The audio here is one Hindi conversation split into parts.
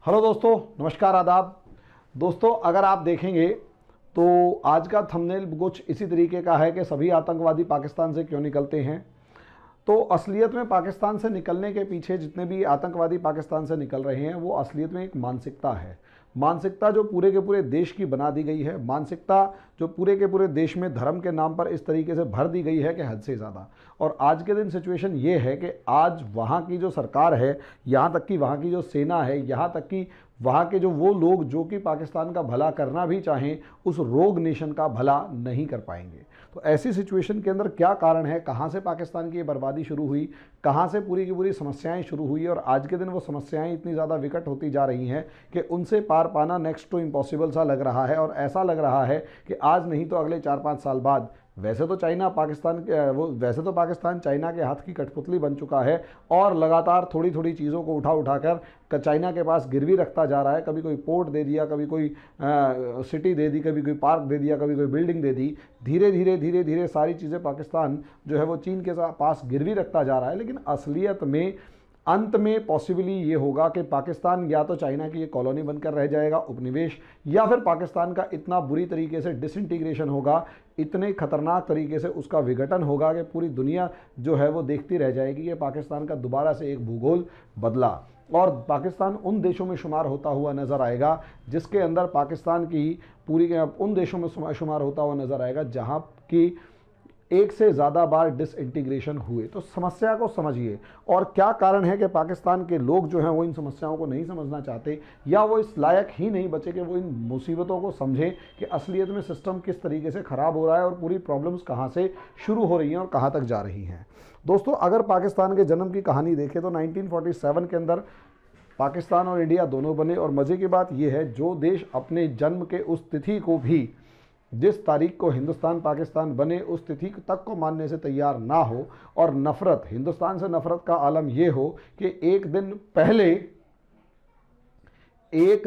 हेलो दोस्तों, नमस्कार, आदाब। दोस्तों, अगर आप देखेंगे तो आज का थंबनेल कुछ इसी तरीके का है कि सभी आतंकवादी पाकिस्तान से क्यों निकलते हैं। तो असलियत में पाकिस्तान से निकलने के पीछे जितने भी आतंकवादी पाकिस्तान से निकल रहे हैं वो असलियत में एक मानसिकता है। मानसिकता जो पूरे के पूरे देश की बना दी गई है, मानसिकता जो पूरे के पूरे देश में धर्म के नाम पर इस तरीके से भर दी गई है कि हद से ज़्यादा। और आज के दिन सिचुएशन ये है कि आज वहाँ की जो सरकार है, यहाँ तक कि वहाँ की जो सेना है, यहाँ तक कि वहाँ के जो वो लोग जो कि पाकिस्तान का भला करना भी चाहें, उस रोग नेशन का भला नहीं कर पाएंगे। तो ऐसी सिचुएशन के अंदर क्या कारण है, कहाँ से पाकिस्तान की ये बर्बादी शुरू हुई, कहाँ से पूरी की पूरी समस्याएं शुरू हुई और आज के दिन वो समस्याएं इतनी ज़्यादा विकट होती जा रही हैं कि उनसे पार पाना नेक्स्ट टू इम्पॉसिबल सा लग रहा है। और ऐसा लग रहा है कि आज नहीं तो अगले 4-5 साल बाद वैसे तो पाकिस्तान चाइना के हाथ की कठपुतली बन चुका है और लगातार थोड़ी थोड़ी चीज़ों को उठाकर चाइना के पास गिरवी रखता जा रहा है। कभी कोई पोर्ट दे दिया, कभी कोई सिटी दे दी, कभी कोई पार्क दे दिया, कभी कोई बिल्डिंग दे दी। धीरे धीरे सारी चीज़ें पाकिस्तान जो है वो चीन के पास गिरवी रखता जा रहा है। लेकिन असलियत में अंत में पॉसिबली ये होगा कि पाकिस्तान या तो चाइना की ये कॉलोनी बनकर रह जाएगा, उपनिवेश, या फिर पाकिस्तान का इतना बुरी तरीके से डिसइंटीग्रेशन होगा, इतने खतरनाक तरीके से उसका विघटन होगा कि पूरी दुनिया जो है वो देखती रह जाएगी कि पाकिस्तान का दोबारा से एक भूगोल बदला और पाकिस्तान उन देशों में शुमार होता हुआ नज़र आएगा जिसके अंदर पाकिस्तान की पूरी उन देशों में शुमार होता हुआ नज़र आएगा जहाँ की एक से ज़्यादा बार डिसइंटीग्रेशन हुए। तो समस्या को समझिए और क्या कारण है कि पाकिस्तान के लोग जो हैं वो इन समस्याओं को नहीं समझना चाहते या वो इस लायक ही नहीं बचे कि वो इन मुसीबतों को समझें कि असलियत में सिस्टम किस तरीके से ख़राब हो रहा है और पूरी प्रॉब्लम्स कहाँ से शुरू हो रही हैं और कहाँ तक जा रही हैं। दोस्तों, अगर पाकिस्तान के जन्म की कहानी देखें तो 1947 के अंदर पाकिस्तान और इंडिया दोनों बने। और मज़े की बात यह है, जो देश अपने जन्म के उस तिथि को भी, जिस तारीख को हिंदुस्तान पाकिस्तान बने, उस तिथि तक को मानने से तैयार ना हो और नफ़रत, हिंदुस्तान से नफ़रत का आलम यह हो कि एक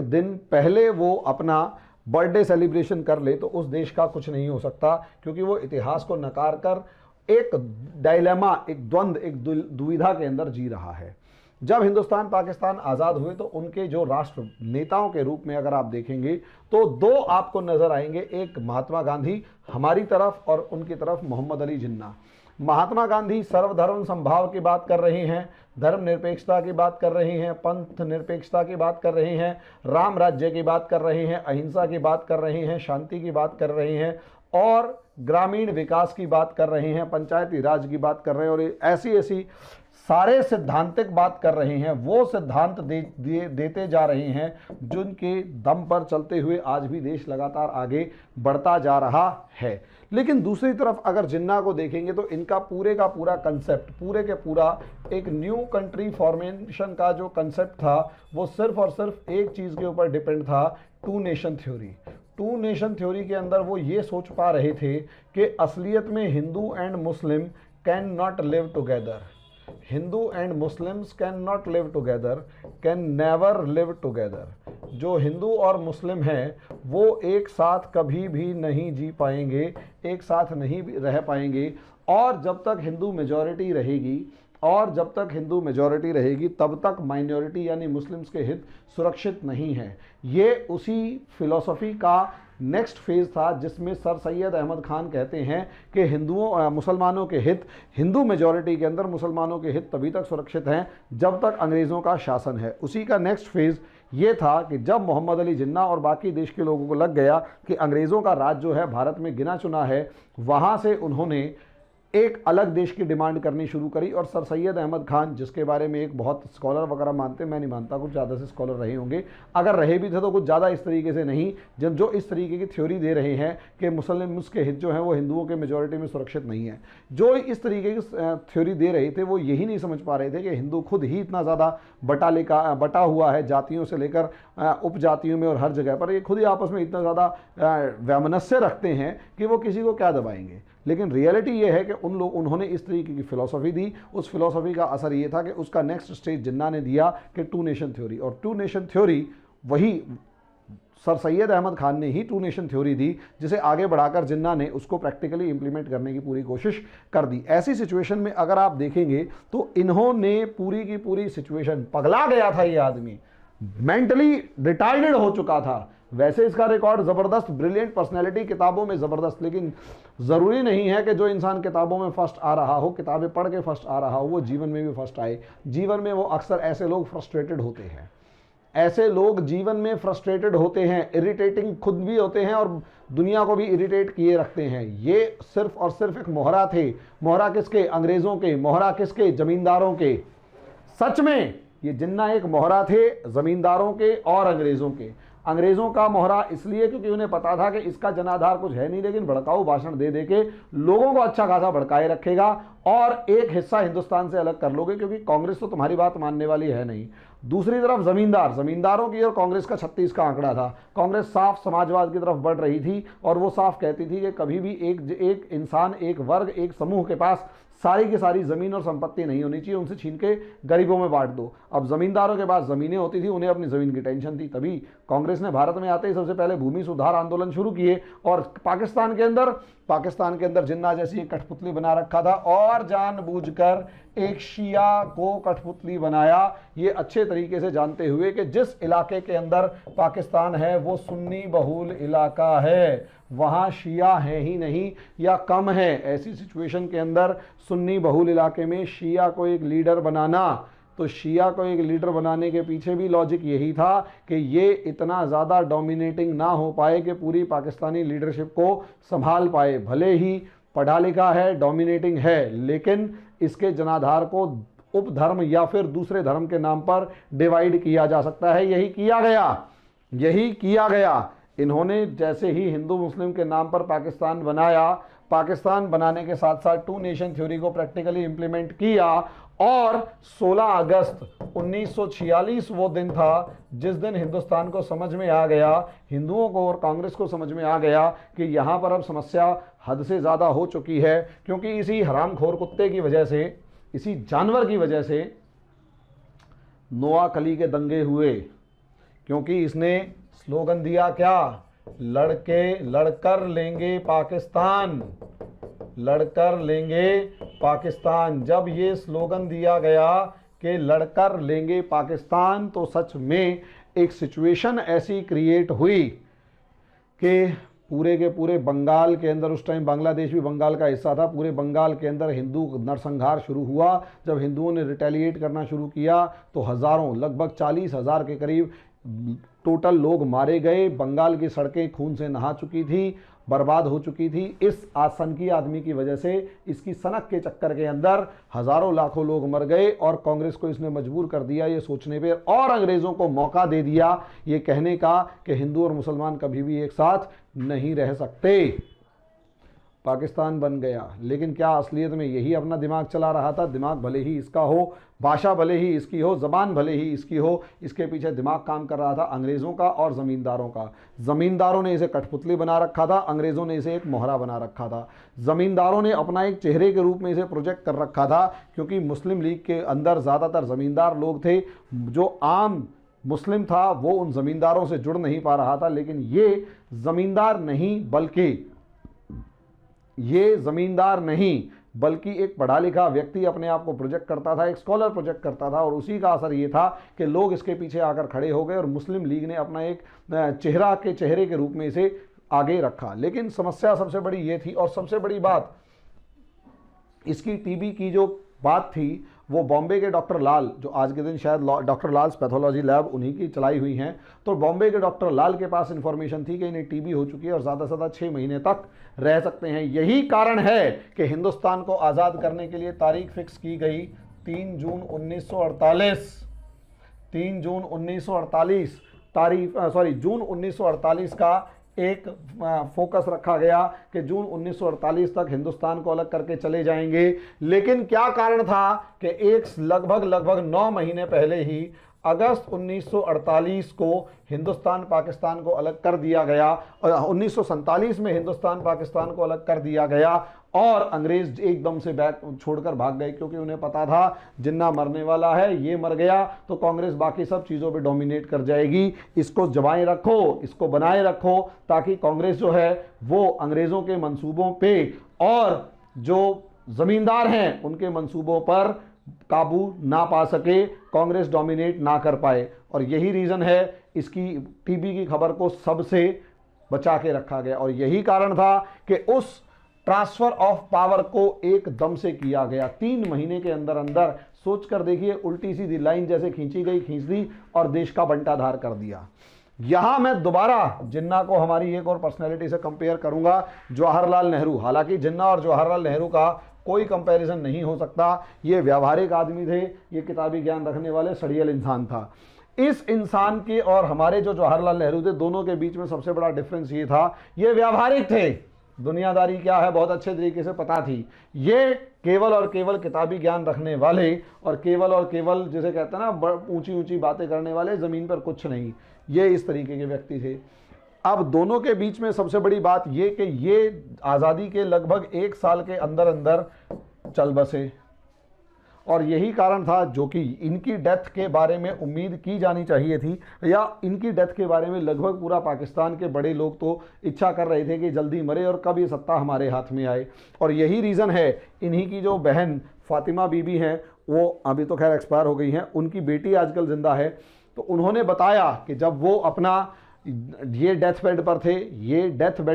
दिन पहले वो अपना बर्थडे सेलिब्रेशन कर ले, तो उस देश का कुछ नहीं हो सकता, क्योंकि वो इतिहास को नकार कर एक डायलेमा, एक द्वंद्व, एक दुविधा के अंदर जी रहा है। जब हिंदुस्तान पाकिस्तान आज़ाद हुए तो उनके जो राष्ट्र नेताओं के रूप में अगर आप देखेंगे तो दो आपको नज़र आएंगे, एक महात्मा गांधी हमारी तरफ और उनकी तरफ मोहम्मद अली जिन्ना। महात्मा गांधी सर्वधर्म समभाव की बात कर रहे हैं, धर्मनिरपेक्षता की बात कर रहे हैं, पंथ निरपेक्षता की बात कर रहे हैं, राम राज्य की बात कर रहे हैं, अहिंसा की बात कर रहे हैं, शांति की बात कर रहे हैं और ग्रामीण विकास की बात कर रहे हैं, पंचायती राज की बात कर रहे हैं और ऐसी सारे सिद्धांतिक बात कर रहे हैं। वो सिद्धांत देते जा रहे हैं जिनके दम पर चलते हुए आज भी देश लगातार आगे बढ़ता जा रहा है। लेकिन दूसरी तरफ अगर जिन्ना को देखेंगे तो इनका पूरे का पूरा कंसेप्ट, पूरे के पूरा एक न्यू कंट्री फॉर्मेशन का जो कंसेप्ट था वो सिर्फ और सिर्फ एक चीज़ के ऊपर डिपेंड था, two nation theory. Two nation theory के अंदर वो ये सोच पा रहे थे कि असलियत में Hindu and Muslim can not live together, Hindu and Muslims can not live together, can never live together. जो हिंदू और मुस्लिम हैं वो एक साथ कभी भी नहीं जी पाएंगे, एक साथ नहीं रह पाएंगे। और जब तक हिंदू मेजॉरिटी रहेगी तब तक माइनॉरिटी यानी मुस्लिम्स के हित सुरक्षित नहीं हैं। ये उसी फिलॉसफी का नेक्स्ट फेज था जिसमें सर सैयद अहमद खान कहते हैं कि मुसलमानों के हित, हिंदू मेजॉरिटी के अंदर मुसलमानों के हित तभी तक सुरक्षित हैं जब तक अंग्रेज़ों का शासन है। उसी का नेक्स्ट फेज ये था कि जब मोहम्मद अली जिन्ना और बाकी देश के लोगों को लग गया कि अंग्रेज़ों का राज जो है भारत में गिना चुना है, वहाँ से उन्होंने एक अलग देश की डिमांड करनी शुरू करी। और सर सैयद अहमद खान, जिसके बारे में एक बहुत स्कॉलर वगैरह मानते, मैं नहीं मानता, कुछ ज़्यादा से स्कॉलर रहे होंगे, अगर रहे भी थे तो कुछ ज़्यादा इस तरीके से नहीं, जब जो इस तरीके की थ्योरी दे रहे हैं कि मुस्लिम्स के हित जो हैं वो हिंदुओं के मेजॉरिटी में सुरक्षित नहीं है। जो इस तरीके की थ्योरी दे रहे थे वो यही नहीं समझ पा रहे थे कि हिंदू खुद ही इतना ज़्यादा बटा हुआ है, जातियों से लेकर उपजातियों में और हर जगह पर, ये खुद ही आपस में इतना ज़्यादा वैमनस्य रखते हैं कि वो किसी को क्या दबाएंगे। लेकिन रियलिटी ये है कि उन्होंने इस तरीके की फ़िलॉसफी दी। उस फिलॉसफी का असर ये था कि उसका नेक्स्ट स्टेज जिन्ना ने दिया कि टू नेशन थ्योरी। और टू नेशन थ्योरी वही सर सैयद अहमद खान ने ही टू नेशन थ्योरी दी, जिसे आगे बढ़ाकर जिन्ना ने उसको प्रैक्टिकली इंप्लीमेंट करने की पूरी कोशिश कर दी। ऐसी सिचुएशन में अगर आप देखेंगे तो इन्होंने पूरी की पूरी सिचुएशन, पगला गया था ये आदमी, मेंटली रिटार्डेड हो चुका था। वैसे इसका रिकॉर्ड जबरदस्त, ब्रिलियंट पर्सनैलिटी, किताबों में जबरदस्त, लेकिन जरूरी नहीं है कि जो इंसान किताबों में फर्स्ट आ रहा हो, किताबें पढ़ के फर्स्ट आ रहा हो, वो जीवन में भी फर्स्ट आए। जीवन में वो अक्सर ऐसे लोग फ्रस्ट्रेटेड होते हैं, ऐसे लोग जीवन में फ्रस्ट्रेटेड होते हैं, इरिटेटिंग खुद भी होते हैं और दुनिया को भी इरिटेट किए रखते हैं। ये सिर्फ और सिर्फ एक मोहरा थे। मोहरा किसके? अंग्रेजों के। मोहरा किसके? जमींदारों के। सच में ये जिन्ना एक मोहरा थे जमींदारों के और अंग्रेजों के। अंग्रेजों का मोहरा इसलिए क्योंकि उन्हें पता था कि इसका जनाधार कुछ है नहीं, लेकिन भड़काऊ भाषण दे दे के लोगों को अच्छा खासा भड़काए रखेगा और एक हिस्सा हिंदुस्तान से अलग कर लोगे, क्योंकि कांग्रेस तो तुम्हारी बात मानने वाली है नहीं। दूसरी तरफ जमींदार, जमींदारों की और कांग्रेस का 36 का आंकड़ा था। कांग्रेस साफ समाजवाद की तरफ बढ़ रही थी और वो साफ कहती थी कि कभी भी एक इंसान, एक वर्ग, एक समूह के पास सारी की सारी जमीन और संपत्ति नहीं होनी चाहिए, उनसे छीन के गरीबों में बांट दो। अब जमींदारों के पास जमीनें होती थी, उन्हें अपनी जमीन की टेंशन थी, तभी कांग्रेस ने भारत में आते ही सबसे पहले भूमि सुधार आंदोलन शुरू किए। और पाकिस्तान के अंदर जिन्ना जैसी एक कठपुतली बना रखा था और जानबूझकर एक शिया को कठपुतली बनाया, ये अच्छे तरीके से जानते हुए कि जिस इलाके के अंदर पाकिस्तान है वो सुन्नी बहुल इलाका है, वहाँ शिया है ही नहीं या कम है। ऐसी सिचुएशन के अंदर सुन्नी बहुल इलाके में शिया को एक लीडर बनाना, तो शिया को एक लीडर बनाने के पीछे भी लॉजिक यही था कि ये इतना ज़्यादा डोमिनेटिंग ना हो पाए कि पूरी पाकिस्तानी लीडरशिप को संभाल पाए। भले ही पढ़ा लिखा है, डोमिनेटिंग है, लेकिन इसके जनाधार को उपधर्म या फिर दूसरे धर्म के नाम पर डिवाइड किया जा सकता है। यही किया गया। इन्होंने जैसे ही हिंदू मुस्लिम के नाम पर पाकिस्तान बनाया, पाकिस्तान बनाने के साथ साथ टू नेशन थ्योरी को प्रैक्टिकली इंप्लीमेंट किया और 16 अगस्त 1946 वो दिन था जिस दिन हिंदुस्तान को समझ में आ गया, हिंदुओं को और कांग्रेस को समझ में आ गया कि यहाँ पर अब समस्या हद से ज़्यादा हो चुकी है, क्योंकि इसी हरामखोर कुत्ते की वजह से, इसी जानवर की वजह से नोआखली के दंगे हुए, क्योंकि इसने स्लोगन दिया क्या? लड़कर लेंगे पाकिस्तान, लड़कर लेंगे पाकिस्तान। जब ये स्लोगन दिया गया कि लड़कर लेंगे पाकिस्तान, तो सच में एक सिचुएशन ऐसी क्रिएट हुई कि पूरे के पूरे बंगाल के अंदर, उस टाइम बांग्लादेश भी बंगाल का हिस्सा था, पूरे बंगाल के अंदर हिंदू नरसंहार शुरू हुआ। जब हिंदुओं ने रिटेलिएट करना शुरू किया तो हज़ारों, लगभग 40,000 के करीब टोटल लोग मारे गए। बंगाल की सड़कें खून से नहा चुकी थी, बर्बाद हो चुकी थी। इस आतंकी आदमी की वजह से, इसकी सनक के चक्कर के अंदर हज़ारों लाखों लोग मर गए और कांग्रेस को इसने मजबूर कर दिया ये सोचने पे और अंग्रेज़ों को मौका दे दिया ये कहने का कि हिंदू और मुसलमान कभी भी एक साथ नहीं रह सकते। पाकिस्तान बन गया, लेकिन क्या असलियत में यही अपना दिमाग चला रहा था? दिमाग भले ही इसका हो, भाषा भले ही इसकी हो, ज़बान भले ही इसकी हो, इसके पीछे दिमाग काम कर रहा था अंग्रेज़ों का और ज़मींदारों का। ज़मींदारों ने इसे कठपुतली बना रखा था, अंग्रेज़ों ने इसे एक मोहरा बना रखा था। ज़मींदारों ने अपना एक चेहरे के रूप में इसे प्रोजेक्ट कर रखा था, क्योंकि मुस्लिम लीग के अंदर ज़्यादातर ज़मींदार लोग थे। जो आम मुस्लिम था वो उन ज़मींदारों से जुड़ नहीं पा रहा था, लेकिन ये ज़मींदार नहीं बल्कि एक पढ़ा लिखा व्यक्ति अपने आप को प्रोजेक्ट करता था, एक स्कॉलर प्रोजेक्ट करता था, और उसी का असर ये था कि लोग इसके पीछे आकर खड़े हो गए और मुस्लिम लीग ने अपना एक चेहरे के रूप में इसे आगे रखा। लेकिन समस्या सबसे बड़ी ये थी, और सबसे बड़ी बात इसकी टीबी की जो बात थी वो बॉम्बे के डॉक्टर लाल, जो आज के दिन शायद डॉक्टर लाल्स पैथोलॉजी लैब उन्हीं की चलाई हुई हैं, तो बॉम्बे के डॉक्टर लाल के पास इंफॉर्मेशन थी कि इन्हें टीबी हो चुकी है और ज़्यादा से ज़्यादा 6 महीने तक रह सकते हैं। यही कारण है कि हिंदुस्तान को आज़ाद करने के लिए तारीख फिक्स की गई 3 जून 1948 का एक फोकस रखा गया कि जून 1948 तक हिंदुस्तान को अलग करके चले जाएंगे। लेकिन क्या कारण था कि एक लगभग 9 महीने पहले ही अगस्त 1948 को हिंदुस्तान पाकिस्तान को अलग कर दिया गया, और 1947 में हिंदुस्तान पाकिस्तान को अलग कर दिया गया और अंग्रेज एकदम से बैक छोड़कर भाग गए, क्योंकि उन्हें पता था जिन्ना मरने वाला है, ये मर गया तो कांग्रेस बाकी सब चीज़ों पे डोमिनेट कर जाएगी। इसको जमाए रखो, इसको बनाए रखो, ताकि कांग्रेस जो है वो अंग्रेज़ों के मंसूबों पे और जो ज़मींदार हैं उनके मंसूबों पर काबू ना पा सके, कांग्रेस डोमिनेट ना कर पाए। और यही रीज़न है इसकी टीबी की खबर को सबसे बचा के रखा गया। और यही कारण था कि उस ट्रांसफर ऑफ पावर को एकदम से किया गया 3 महीने के अंदर अंदर। सोच कर देखिए, उल्टी सीधी लाइन जैसे खींची गई, खींच दी और देश का बंटाधार कर दिया। यहां मैं दोबारा जिन्ना को हमारी एक और पर्सनैलिटी से कंपेयर करूंगा, जवाहरलाल नेहरू। हालांकि जिन्ना और जवाहरलाल नेहरू का कोई कंपैरिजन नहीं हो सकता। ये व्यावहारिक आदमी थे, ये किताबी ज्ञान रखने वाले सड़ियल इंसान था। इस इंसान के और हमारे जो जवाहरलाल नेहरू थे, दोनों के बीच में सबसे बड़ा डिफरेंस ये था, ये व्यावहारिक थे, दुनियादारी क्या है बहुत अच्छे तरीके से पता थी। ये केवल और केवल किताबी ज्ञान रखने वाले और केवल जिसे कहते हैं ना ऊंची ऊंची बातें करने वाले, जमीन पर कुछ नहीं, ये इस तरीके के व्यक्ति थे। अब दोनों के बीच में सबसे बड़ी बात ये कि ये आज़ादी के लगभग 1 साल के अंदर अंदर चल बसे। और यही कारण था जो कि इनकी डेथ के बारे में उम्मीद की जानी चाहिए थी, या इनकी डेथ के बारे में लगभग पूरा पाकिस्तान के बड़े लोग तो इच्छा कर रहे थे कि जल्दी मरे और कब ये सत्ता हमारे हाथ में आए। और यही रीज़न है, इन्हीं की जो बहन फातिमा बीबी हैं, वो अभी तो खैर एक्सपायर हो गई हैं, उनकी बेटी आजकल जिंदा है। तो उन्होंने बताया कि जब वो अपना ये डेथ बेड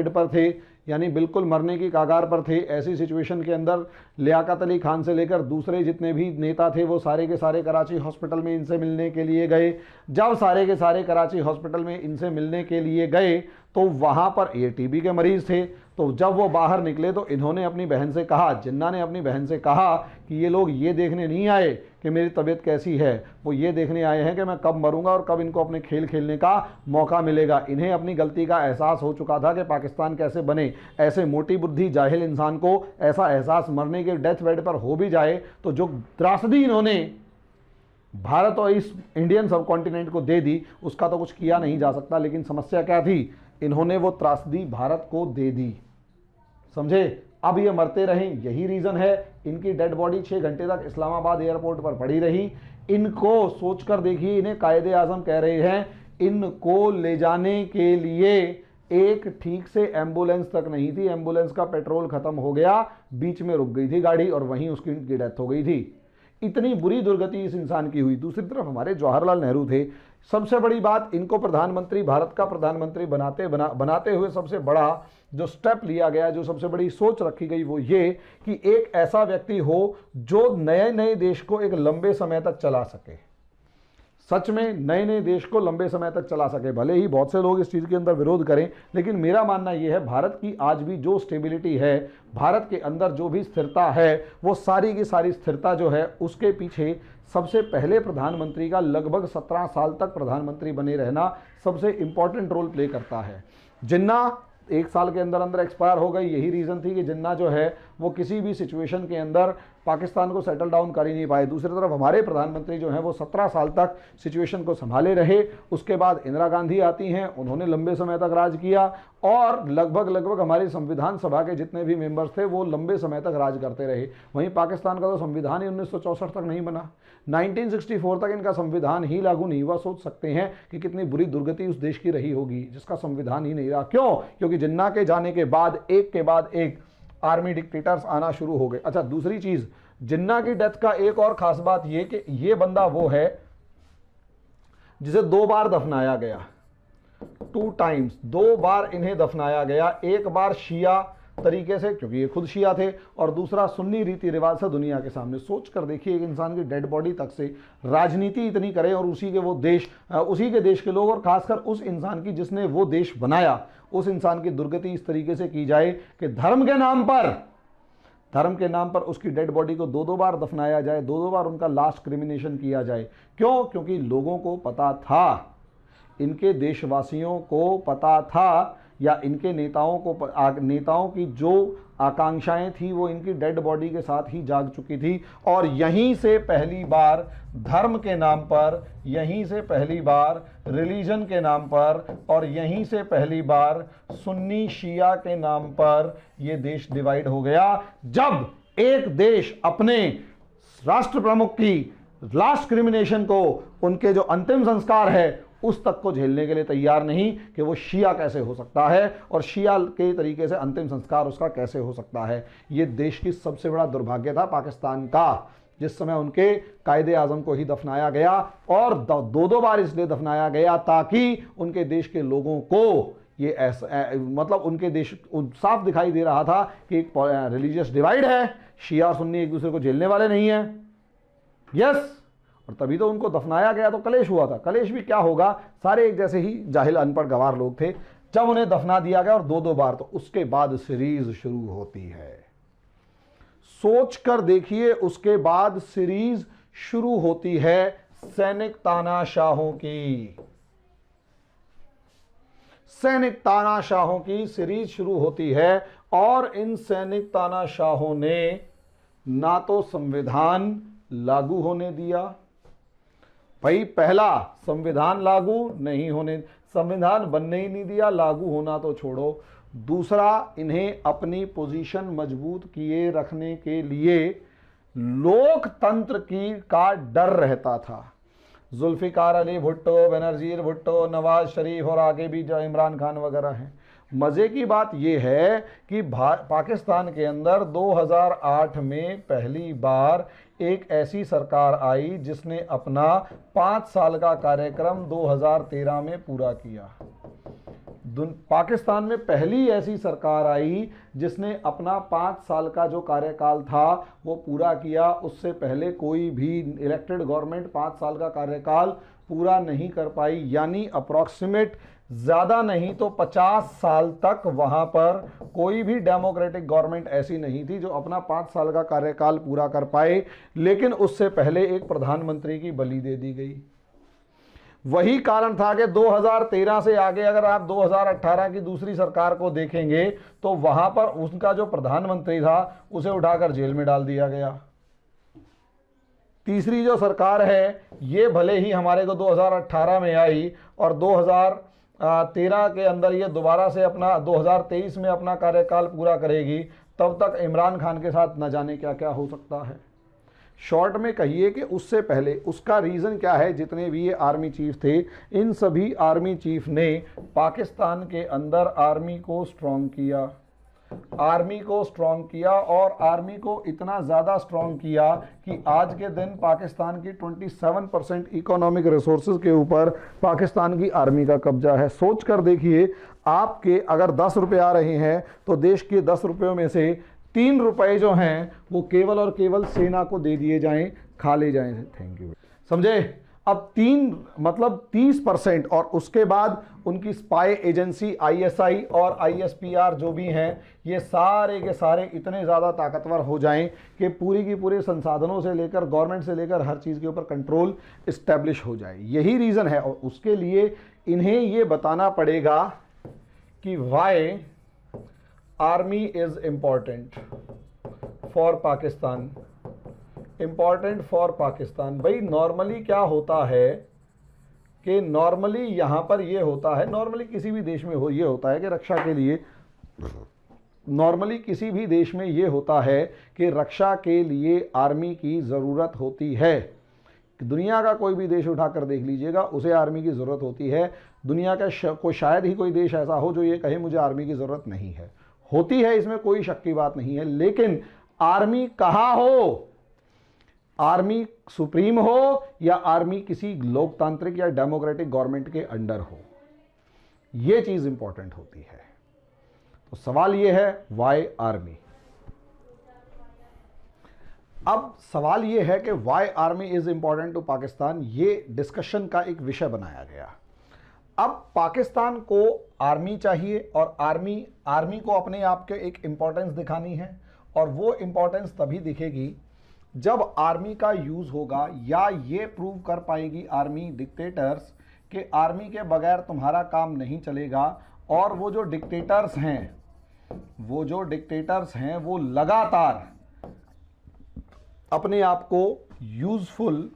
पर थे, यानी बिल्कुल मरने की कगार पर थे, ऐसी सिचुएशन के अंदर लियाकत अली खान से लेकर दूसरे जितने भी नेता थे वो सारे के सारे कराची हॉस्पिटल में इनसे मिलने के लिए गए। जब सारे के सारे कराची हॉस्पिटल में इनसे मिलने के लिए गए तो वहाँ पर ये टीबी के मरीज़ थे। तो जब वो बाहर निकले तो इन्होंने अपनी बहन से कहा, जिन्ना ने अपनी बहन से कहा कि ये लोग ये देखने नहीं आए कि मेरी तबीयत कैसी है, वो ये देखने आए हैं कि मैं कब मरूंगा और कब इनको अपने खेल खेलने का मौका मिलेगा। इन्हें अपनी गलती का एहसास हो चुका था कि पाकिस्तान कैसे बने। ऐसे मोटी बुद्धि जाहिल इंसान को ऐसा एहसास मरने के डेथ बेड पर हो भी जाए तो जो त्रासदी इन्होंने भारत और इस इंडियन सब कॉन्टिनेंट को दे दी, उसका तो कुछ किया नहीं जा सकता। लेकिन समस्या क्या थी, इन्होंने वो त्रासदी भारत को दे दी, समझे। अब ये मरते रहें, यही रीज़न है। इनकी डेड बॉडी 6 घंटे तक इस्लामाबाद एयरपोर्ट पर पड़ी रही। इनको सोचकर देखिए, इन्हें कायदे आज़म कह रहे हैं, इनको ले जाने के लिए एक ठीक से एम्बुलेंस तक नहीं थी। एम्बुलेंस का पेट्रोल खत्म हो गया, बीच में रुक गई थी गाड़ी और वहीं उसकी डेथ हो गई थी। इतनी बुरी दुर्गति इस इंसान की हुई। दूसरी तरफ हमारे जवाहरलाल नेहरू थे। सबसे बड़ी बात, इनको प्रधानमंत्री, भारत का प्रधानमंत्री बनाते हुए सबसे बड़ा जो स्टेप लिया गया, जो सबसे बड़ी सोच रखी गई, वो ये कि एक ऐसा व्यक्ति हो जो नए नए देश को एक लंबे समय तक चला सके। सच में नए नए देश को लंबे समय तक चला सके। भले ही बहुत से लोग इस चीज़ के अंदर विरोध करें, लेकिन मेरा मानना यह है, भारत की आज भी जो स्टेबिलिटी है, भारत के अंदर जो भी स्थिरता है, वो सारी की सारी स्थिरता जो है, उसके पीछे सबसे पहले प्रधानमंत्री का लगभग 17 साल तक प्रधानमंत्री बने रहना सबसे इंपॉर्टेंट रोल प्ले करता है। जिन्ना 1 साल के अंदर अंदर एक्सपायर हो गई। यही रीज़न थी कि जिन्ना जो है वो किसी भी सिचुएशन के अंदर पाकिस्तान को सेटल डाउन कर ही नहीं पाए। दूसरी तरफ हमारे प्रधानमंत्री जो हैं वो 17 साल तक सिचुएशन को संभाले रहे। उसके बाद इंदिरा गांधी आती हैं, उन्होंने लंबे समय तक राज किया और लगभग हमारी संविधान सभा के जितने भी मेंबर्स थे वो लंबे समय तक राज करते रहे। वहीं पाकिस्तान का तो संविधान ही 1964 तक नहीं बना, 1964 तक इनका संविधान ही लागू नहीं हुआ। सोच सकते हैं कि कितनी बुरी दुर्गति उस देश की रही होगी जिसका संविधान ही नहीं रहा। क्यों? क्योंकि जिन्ना के जाने के बाद एक के बाद एक आर्मी डिक्टेटर्स आना शुरू हो गए। अच्छा, दूसरी चीज, जिन्ना की डेथ का एक और खास बात यह कि ये बंदा वो है जिसे 2 बार दफनाया गया, 2 टाइम्स, 2 बार इन्हें दफनाया गया। एक बार शिया तरीके से, क्योंकि ये खुद शिया थे, और दूसरा सुन्नी रीति रिवाज से दुनिया के सामने। सोच कर देखिए, एक इंसान की डेड बॉडी तक से राजनीति इतनी करे और उसी के देश के लोग, और खासकर उस इंसान की जिसने वो देश बनाया, उस इंसान की दुर्गति इस तरीके से की जाए कि धर्म के नाम पर उसकी डेड बॉडी को 2-2 बार दफनाया जाए, 2-2 बार उनका लास्ट क्रिमिनेशन किया जाए। क्यों? क्योंकि लोगों को पता था, इनके देशवासियों को पता था, या इनके नेताओं की जो आकांक्षाएं थी वो इनकी डेड बॉडी के साथ ही जाग चुकी थी। और यहीं से पहली बार धर्म के नाम पर, यहीं से पहली बार रिलीजन के नाम पर, और यहीं से पहली बार सुन्नी शिया के नाम पर ये देश डिवाइड हो गया। जब एक देश अपने राष्ट्र प्रमुख की लास्ट क्रिमिनेशन को, उनके जो अंतिम संस्कार है उस तक को झेलने के लिए तैयार नहीं कि वो शिया कैसे हो सकता है और शिया के तरीके से अंतिम संस्कार उसका कैसे हो सकता है। ये देश की सबसे बड़ा दुर्भाग्य था पाकिस्तान का। जिस समय उनके कायदे आजम को ही दफनाया गया, और दो दो बार इसलिए दफनाया गया ताकि उनके देश के लोगों को ये ऐसा मतलब उनके देश साफ दिखाई दे रहा था कि एक रिलीजियस डिवाइड है, शिया और सुन्नी एक दूसरे को झेलने वाले नहीं है। यस, और तभी तो उनको दफनाया गया, तो कलेश हुआ था। कलेश भी क्या होगा, सारे एक जैसे ही जाहिल अनपढ़ गवार लोग थे। जब उन्हें दफना दिया गया और दो दो बार, तो उसके बाद सीरीज शुरू होती है। सोच कर देखिए, उसके बाद सीरीज शुरू होती है सैनिक तानाशाहों की। सैनिक तानाशाहों की सीरीज शुरू होती है, और इन सैनिक तानाशाहों ने ना तो संविधान लागू होने दिया, भाई पहला संविधान लागू नहीं होने, संविधान बनने ही नहीं दिया, लागू होना तो छोड़ो। दूसरा, इन्हें अपनी पोजीशन मजबूत किए रखने के लिए लोकतंत्र का डर रहता था। जुल्फिकार अली भुट्टो, बेनजीर भुट्टो, नवाज शरीफ और आगे भी जो इमरान खान वगैरह हैं। मज़े की बात यह है कि पाकिस्तान के अंदर 2008 में पहली बार एक ऐसी सरकार आई जिसने अपना 5 साल का कार्यक्रम 2013 में पूरा किया। पाकिस्तान में पहली ऐसी सरकार आई जिसने अपना 5 साल का जो कार्यकाल था वो पूरा किया। उससे पहले कोई भी इलेक्टेड गवर्नमेंट 5 साल का कार्यकाल पूरा नहीं कर पाई, यानी अप्रॉक्सीमेट ज़्यादा नहीं तो 50 साल तक वहाँ पर कोई भी डेमोक्रेटिक गवर्नमेंट ऐसी नहीं थी जो अपना 5 साल का कार्यकाल पूरा कर पाए। लेकिन उससे पहले एक प्रधानमंत्री की बलि दे दी गई। वही कारण था कि 2013 से आगे अगर आप 2018 की दूसरी सरकार को देखेंगे तो वहाँ पर उसका जो प्रधानमंत्री था उसे उठाकर जेल में डाल दिया गया। तीसरी जो सरकार है ये भले ही हमारे को 2018 में आई और 2013 के अंदर ये दोबारा से अपना 2023 में अपना कार्यकाल पूरा करेगी, तब तक इमरान खान के साथ न जाने क्या क्या हो सकता है। शॉर्ट में कहिए कि उससे पहले उसका रीज़न क्या है, जितने भी ये आर्मी चीफ थे इन सभी आर्मी चीफ ने पाकिस्तान के अंदर आर्मी को स्ट्रॉन्ग किया, आर्मी को स्ट्रॉन्ग किया और आर्मी को इतना ज़्यादा स्ट्रॉन्ग किया कि आज के दिन पाकिस्तान की 27% इकोनॉमिक रिसोर्सेज के ऊपर पाकिस्तान की आर्मी का कब्जा है। सोच कर देखिए, आपके अगर 10 रुपये आ रहे हैं तो देश के 10 रुपयों में से 3 रुपए जो हैं वो केवल और केवल सेना को दे दिए जाएं, खा ले जाएं। थैंक यू, समझे। अब 3 मतलब 30%, और उसके बाद उनकी स्पाई एजेंसी आईएसआई और आईएसपीआर जो भी हैं ये सारे के सारे इतने ज़्यादा ताकतवर हो जाएं कि पूरी की पूरे संसाधनों से लेकर गवर्नमेंट से लेकर हर चीज़ के ऊपर कंट्रोल इस्टेब्लिश हो जाए। यही रीज़न है, और उसके लिए इन्हें ये बताना पड़ेगा कि why army is important for Pakistan, important for Pakistan. भाई नॉर्मली क्या होता है कि नॉर्मली यहाँ पर ये होता है, नॉर्मली किसी भी देश में ये होता है कि रक्षा के लिए, नॉर्मली किसी भी देश में ये होता है कि रक्षा के लिए आर्मी की ज़रूरत होती है। दुनिया का कोई भी देश उठाकर देख लीजिएगा, उसे आर्मी की ज़रूरत होती है। दुनिया का शायद ही कोई देश ऐसा हो जो ये कहे मुझे आर्मी की ज़रूरत नहीं है। होती है, इसमें कोई शक की बात नहीं है, लेकिन आर्मी कहाँ हो, आर्मी सुप्रीम हो या आर्मी किसी लोकतांत्रिक या डेमोक्रेटिक गवर्नमेंट के अंडर हो, यह चीज इंपॉर्टेंट होती है। तो सवाल यह है वाई आर्मी। अब सवाल यह है कि why army is important to Pakistan, ये डिस्कशन का एक विषय बनाया गया। अब पाकिस्तान को आर्मी चाहिए और आर्मी को अपने आप के एक इम्पोर्टेंस दिखानी है, और वो इम्पोर्टेंस तभी दिखेगी जब आर्मी का यूज़ होगा या ये प्रूव कर पाएगी आर्मी डिक्टेटर्स कि आर्मी के बगैर तुम्हारा काम नहीं चलेगा। और वो जो डिक्टेटर्स हैं वो लगातार अपने आप को यूज़फुल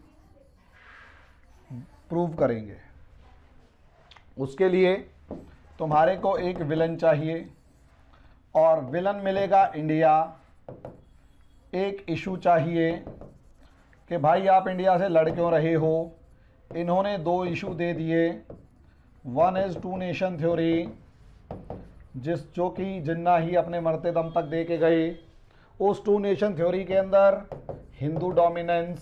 प्रूव करेंगे। उसके लिए तुम्हारे को एक विलन चाहिए, और विलन मिलेगा इंडिया। एक इशू चाहिए कि भाई आप इंडिया से लड़ क्यों रहे हो। इन्होंने 2 इशू दे दिए, वन इज़ 2 नेशन थ्योरी, जो कि जिन्ना ही अपने मरते दम तक दे के गए। उस 2 नेशन थ्योरी के अंदर हिंदू डोमिनेंस,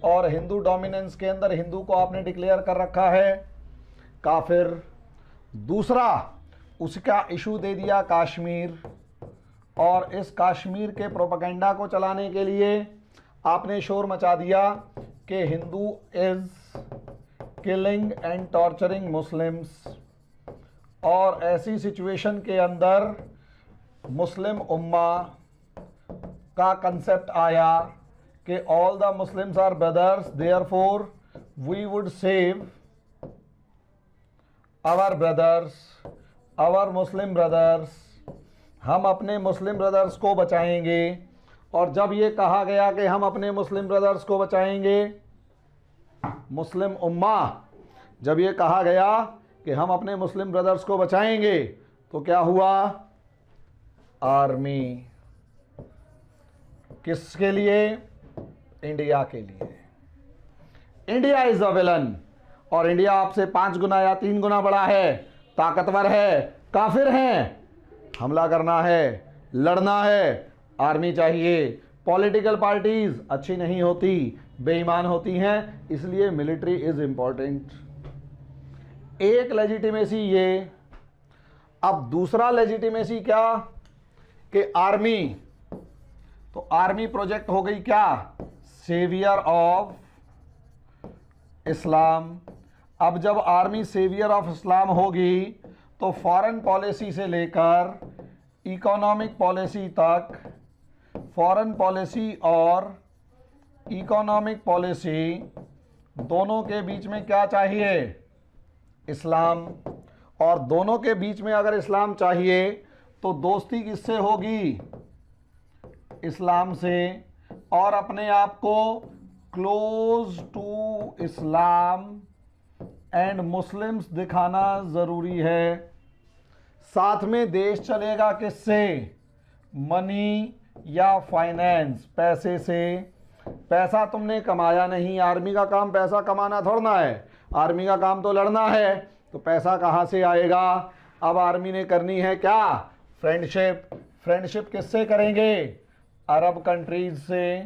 और हिंदू डोमिनेंस के अंदर हिंदू को आपने डिक्लेयर कर रखा है काफिर। दूसरा, उसका इशू दे दिया कश्मीर, और इस कश्मीर के प्रोपेगेंडा को चलाने के लिए आपने शोर मचा दिया कि Hindu is killing and torturing Muslims. और ऐसी सिचुएशन के अंदर मुस्लिम उम्मा का कंसेप्ट आया कि all the Muslims are brothers, therefore we would save our brothers, our Muslim brothers, हम अपने मुस्लिम ब्रदर्स को बचाएंगे। और जब ये कहा गया कि हम अपने मुस्लिम ब्रदर्स को बचाएंगे, मुस्लिम उम्मा, जब ये कहा गया कि हम अपने मुस्लिम ब्रदर्स को बचाएंगे, तो क्या हुआ? आर्मी किसके लिए? इंडिया के लिए। इंडिया इज अ विलन, और इंडिया आपसे 5 गुना या 3 गुना बड़ा है, ताकतवर है, काफिर है। हमला करना है, लड़ना है, आर्मी चाहिए। पॉलिटिकल पार्टीज अच्छी नहीं होती, बेईमान होती हैं, इसलिए मिलिट्री इज इंपॉर्टेंट। एक लेजिटिमेसी ये। अब दूसरा लेजिटिमेसी क्या? कि आर्मी, तो आर्मी प्रोजेक्ट हो गई क्या? Saviour of Islam. अब जब आर्मी सेवियर ऑफ इस्लाम होगी, तो फॉरेन पॉलिसी से लेकर इकोनॉमिक पॉलिसी तक, फॉरेन पॉलिसी और इकोनॉमिक पॉलिसी दोनों के बीच में क्या चाहिए? इस्लाम। और दोनों के बीच में अगर इस्लाम चाहिए तो दोस्ती किससे होगी? इस्लाम से। और अपने आप को close to Islam and Muslims दिखाना ज़रूरी है। साथ में देश चलेगा किससे? मनी या फाइनेंस, पैसे से। पैसा तुमने कमाया नहीं, आर्मी का काम पैसा कमाना थोड़ा ना है, आर्मी का काम तो लड़ना है, तो पैसा कहाँ से आएगा? अब आर्मी ने करनी है क्या? फ्रेंडशिप। फ्रेंडशिप किससे करेंगे? अरब कंट्रीज से।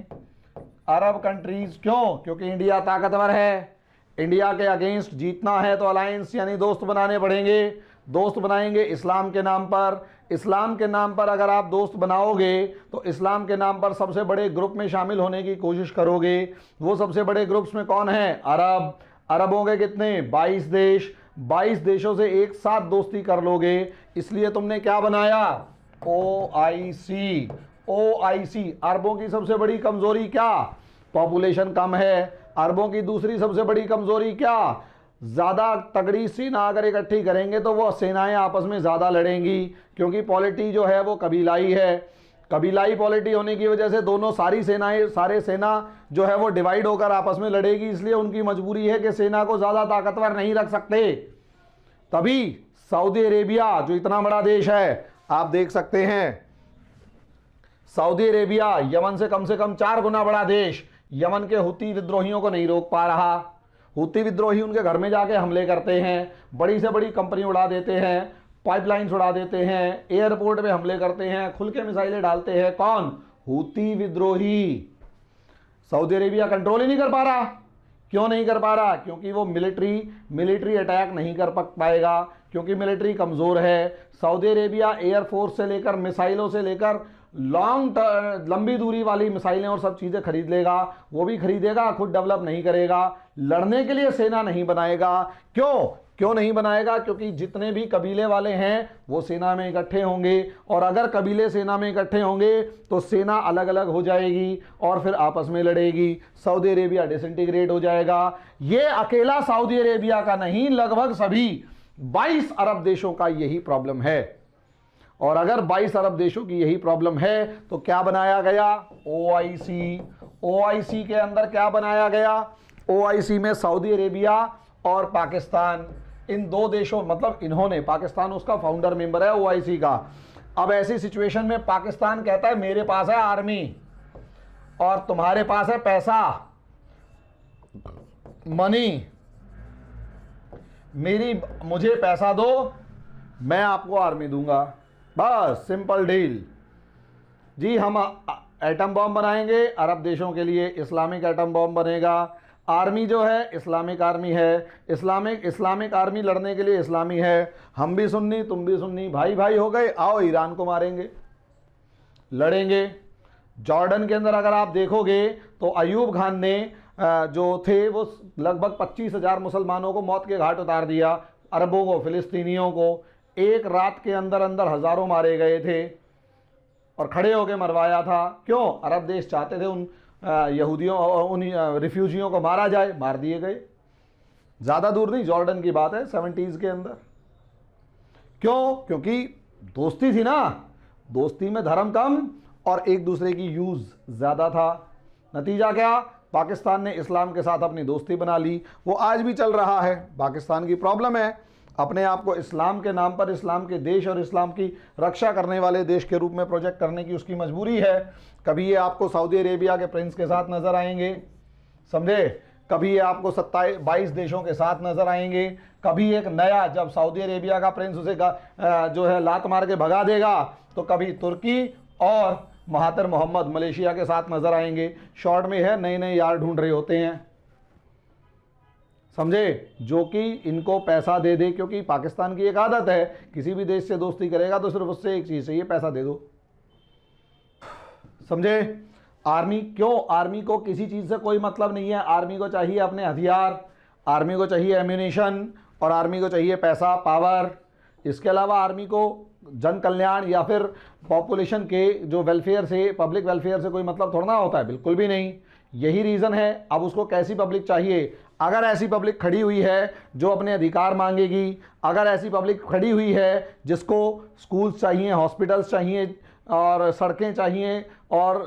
अरब कंट्रीज क्यों? क्योंकि इंडिया ताकतवर है, इंडिया के अगेंस्ट जीतना है तो अलायंस यानी दोस्त बनाने पड़ेंगे। दोस्त बनाएंगे इस्लाम के नाम पर। इस्लाम के नाम पर अगर आप दोस्त बनाओगे तो इस्लाम के नाम पर सबसे बड़े ग्रुप में शामिल होने की कोशिश करोगे। वो सबसे बड़े ग्रुप्स में कौन है? अरब। अरबों के कितने? 22 देश। 22 देशों से एक साथ दोस्ती कर लोगे, इसलिए तुमने क्या बनाया? OIC। OIC। अरबों की सबसे बड़ी कमजोरी क्या? पॉपुलेशन कम है। अरबों की दूसरी सबसे बड़ी कमजोरी क्या? ज़्यादा तगड़ी सेना अगर इकट्ठी करेंगे तो वो सेनाएं आपस में ज़्यादा लड़ेंगी, क्योंकि पॉलिटी जो है वो कबीलाई है। कबीलाई पॉलिटी होने की वजह से दोनों सारी सेनाएं, सारे सेना जो है वो डिवाइड होकर आपस में लड़ेगी, इसलिए उनकी मजबूरी है कि सेना को ज़्यादा ताकतवर नहीं रख सकते। तभी सऊदी अरेबिया जो इतना बड़ा देश है, आप देख सकते हैं सऊदी अरेबिया यमन से कम 4 गुना बड़ा देश, यमन के हुती विद्रोहियों को नहीं रोक पा रहा। हुती विद्रोही उनके घर में जाके हमले करते हैं, बड़ी से बड़ी कंपनी उड़ा देते हैं, पाइपलाइंस उड़ा देते हैं, एयरपोर्ट पे हमले करते हैं, खुल के मिसाइलें डालते हैं। कौन? हुती विद्रोही। सऊदी अरेबिया कंट्रोल ही नहीं कर पा रहा। क्यों नहीं कर पा रहा? क्योंकि वो मिलिट्री अटैक नहीं कर पाएगा, क्योंकि मिलिट्री कमज़ोर है। सऊदी अरेबिया एयरफोर्स से लेकर मिसाइलों से लेकर लंबी दूरी वाली मिसाइलें और सब चीज़ें खरीद लेगा। वो भी खरीदेगा, खुद डेवलप नहीं करेगा, लड़ने के लिए सेना नहीं बनाएगा। क्यों नहीं बनाएगा? क्योंकि जितने भी कबीले वाले हैं वो सेना में इकट्ठे होंगे, और अगर कबीले सेना में इकट्ठे होंगे तो सेना अलग अलग हो जाएगी और फिर आपस में लड़ेगी। सऊदी अरेबिया डिसइंटीग्रेट हो जाएगा। ये अकेला सऊदी अरेबिया का नहीं, लगभग सभी 22 अरब देशों का यही प्रॉब्लम है। और अगर 22 अरब देशों की यही प्रॉब्लम है तो क्या बनाया गया? OIC। OIC के अंदर क्या बनाया गया? OIC में सऊदी अरेबिया और पाकिस्तान, इन 2 देशों, मतलब इन्होंने, पाकिस्तान उसका फाउंडर मेंबर है OIC का। अब ऐसी सिचुएशन में पाकिस्तान कहता है मेरे पास है आर्मी और तुम्हारे पास है पैसा, मनी, मुझे पैसा दो, मैं आपको आर्मी दूंगा, बस सिंपल डील। जी हम एटम बॉम्ब बनाएंगे, अरब देशों के लिए इस्लामिक एटम बॉम्ब बनेगा। आर्मी जो है इस्लामिक आर्मी है, इस्लामिक आर्मी लड़ने के लिए इस्लामी है। हम भी सुन्नी तुम भी सुन्नी, भाई भाई हो गए, आओ ईरान को मारेंगे, लड़ेंगे। जॉर्डन के अंदर अगर आप देखोगे तो अयूब खान ने जो थे वो लगभग 25,000 मुसलमानों को मौत के घाट उतार दिया, अरबों को, फिलिस्तीनियों को। एक रात के अंदर अंदर हजारों मारे गए थे और खड़े होकर मरवाया था। क्यों? अरब देश चाहते थे उन यहूदियों, उन रिफ्यूजियों को मारा जाए, मार दिए गए। ज़्यादा दूर नहीं, जॉर्डन की बात है 70s के अंदर। क्यों? क्योंकि दोस्ती थी ना, दोस्ती में धर्म कम और एक दूसरे की यूज़ ज़्यादा था। नतीजा क्या? पाकिस्तान ने इस्लाम के साथ अपनी दोस्ती बना ली, वो आज भी चल रहा है। पाकिस्तान की प्रॉब्लम है, अपने आप को इस्लाम के नाम पर, इस्लाम के देश और इस्लाम की रक्षा करने वाले देश के रूप में प्रोजेक्ट करने की उसकी मजबूरी है। कभी ये आपको सऊदी अरेबिया के प्रिंस के साथ नजर आएंगे, समझे, कभी ये आपको 22 देशों के साथ नजर आएंगे, कभी एक नया, जब सऊदी अरेबिया का प्रिंस उसे जो है लात मार के भगा देगा, तो कभी तुर्की और महातिर मोहम्मद मलेशिया के साथ नजर आएंगे। शॉर्ट में है, नए नए यार ढूंढ रहे होते हैं, समझे, जो कि इनको पैसा दे दे। क्योंकि पाकिस्तान की एक आदत है, किसी भी देश से दोस्ती करेगा तो सिर्फ उससे एक चीज चाहिए, पैसा दे दो, समझे। आर्मी क्यों? आर्मी को किसी चीज से कोई मतलब नहीं है, आर्मी को चाहिए अपने हथियार, आर्मी को चाहिए एम्यूनिशन और आर्मी को चाहिए पैसा, पावर। इसके अलावा आर्मी को जन कल्याण या फिर पॉपुलेशन के जो वेलफेयर से, पब्लिक वेलफेयर से कोई मतलब थोड़ा ना होता है, बिल्कुल भी नहीं। यही रीज़न है। अब उसको कैसी पब्लिक चाहिए? अगर ऐसी पब्लिक खड़ी हुई है जो अपने अधिकार मांगेगी, अगर ऐसी पब्लिक खड़ी हुई है जिसको स्कूल्स चाहिए, हॉस्पिटल्स चाहिए और सड़कें चाहिए और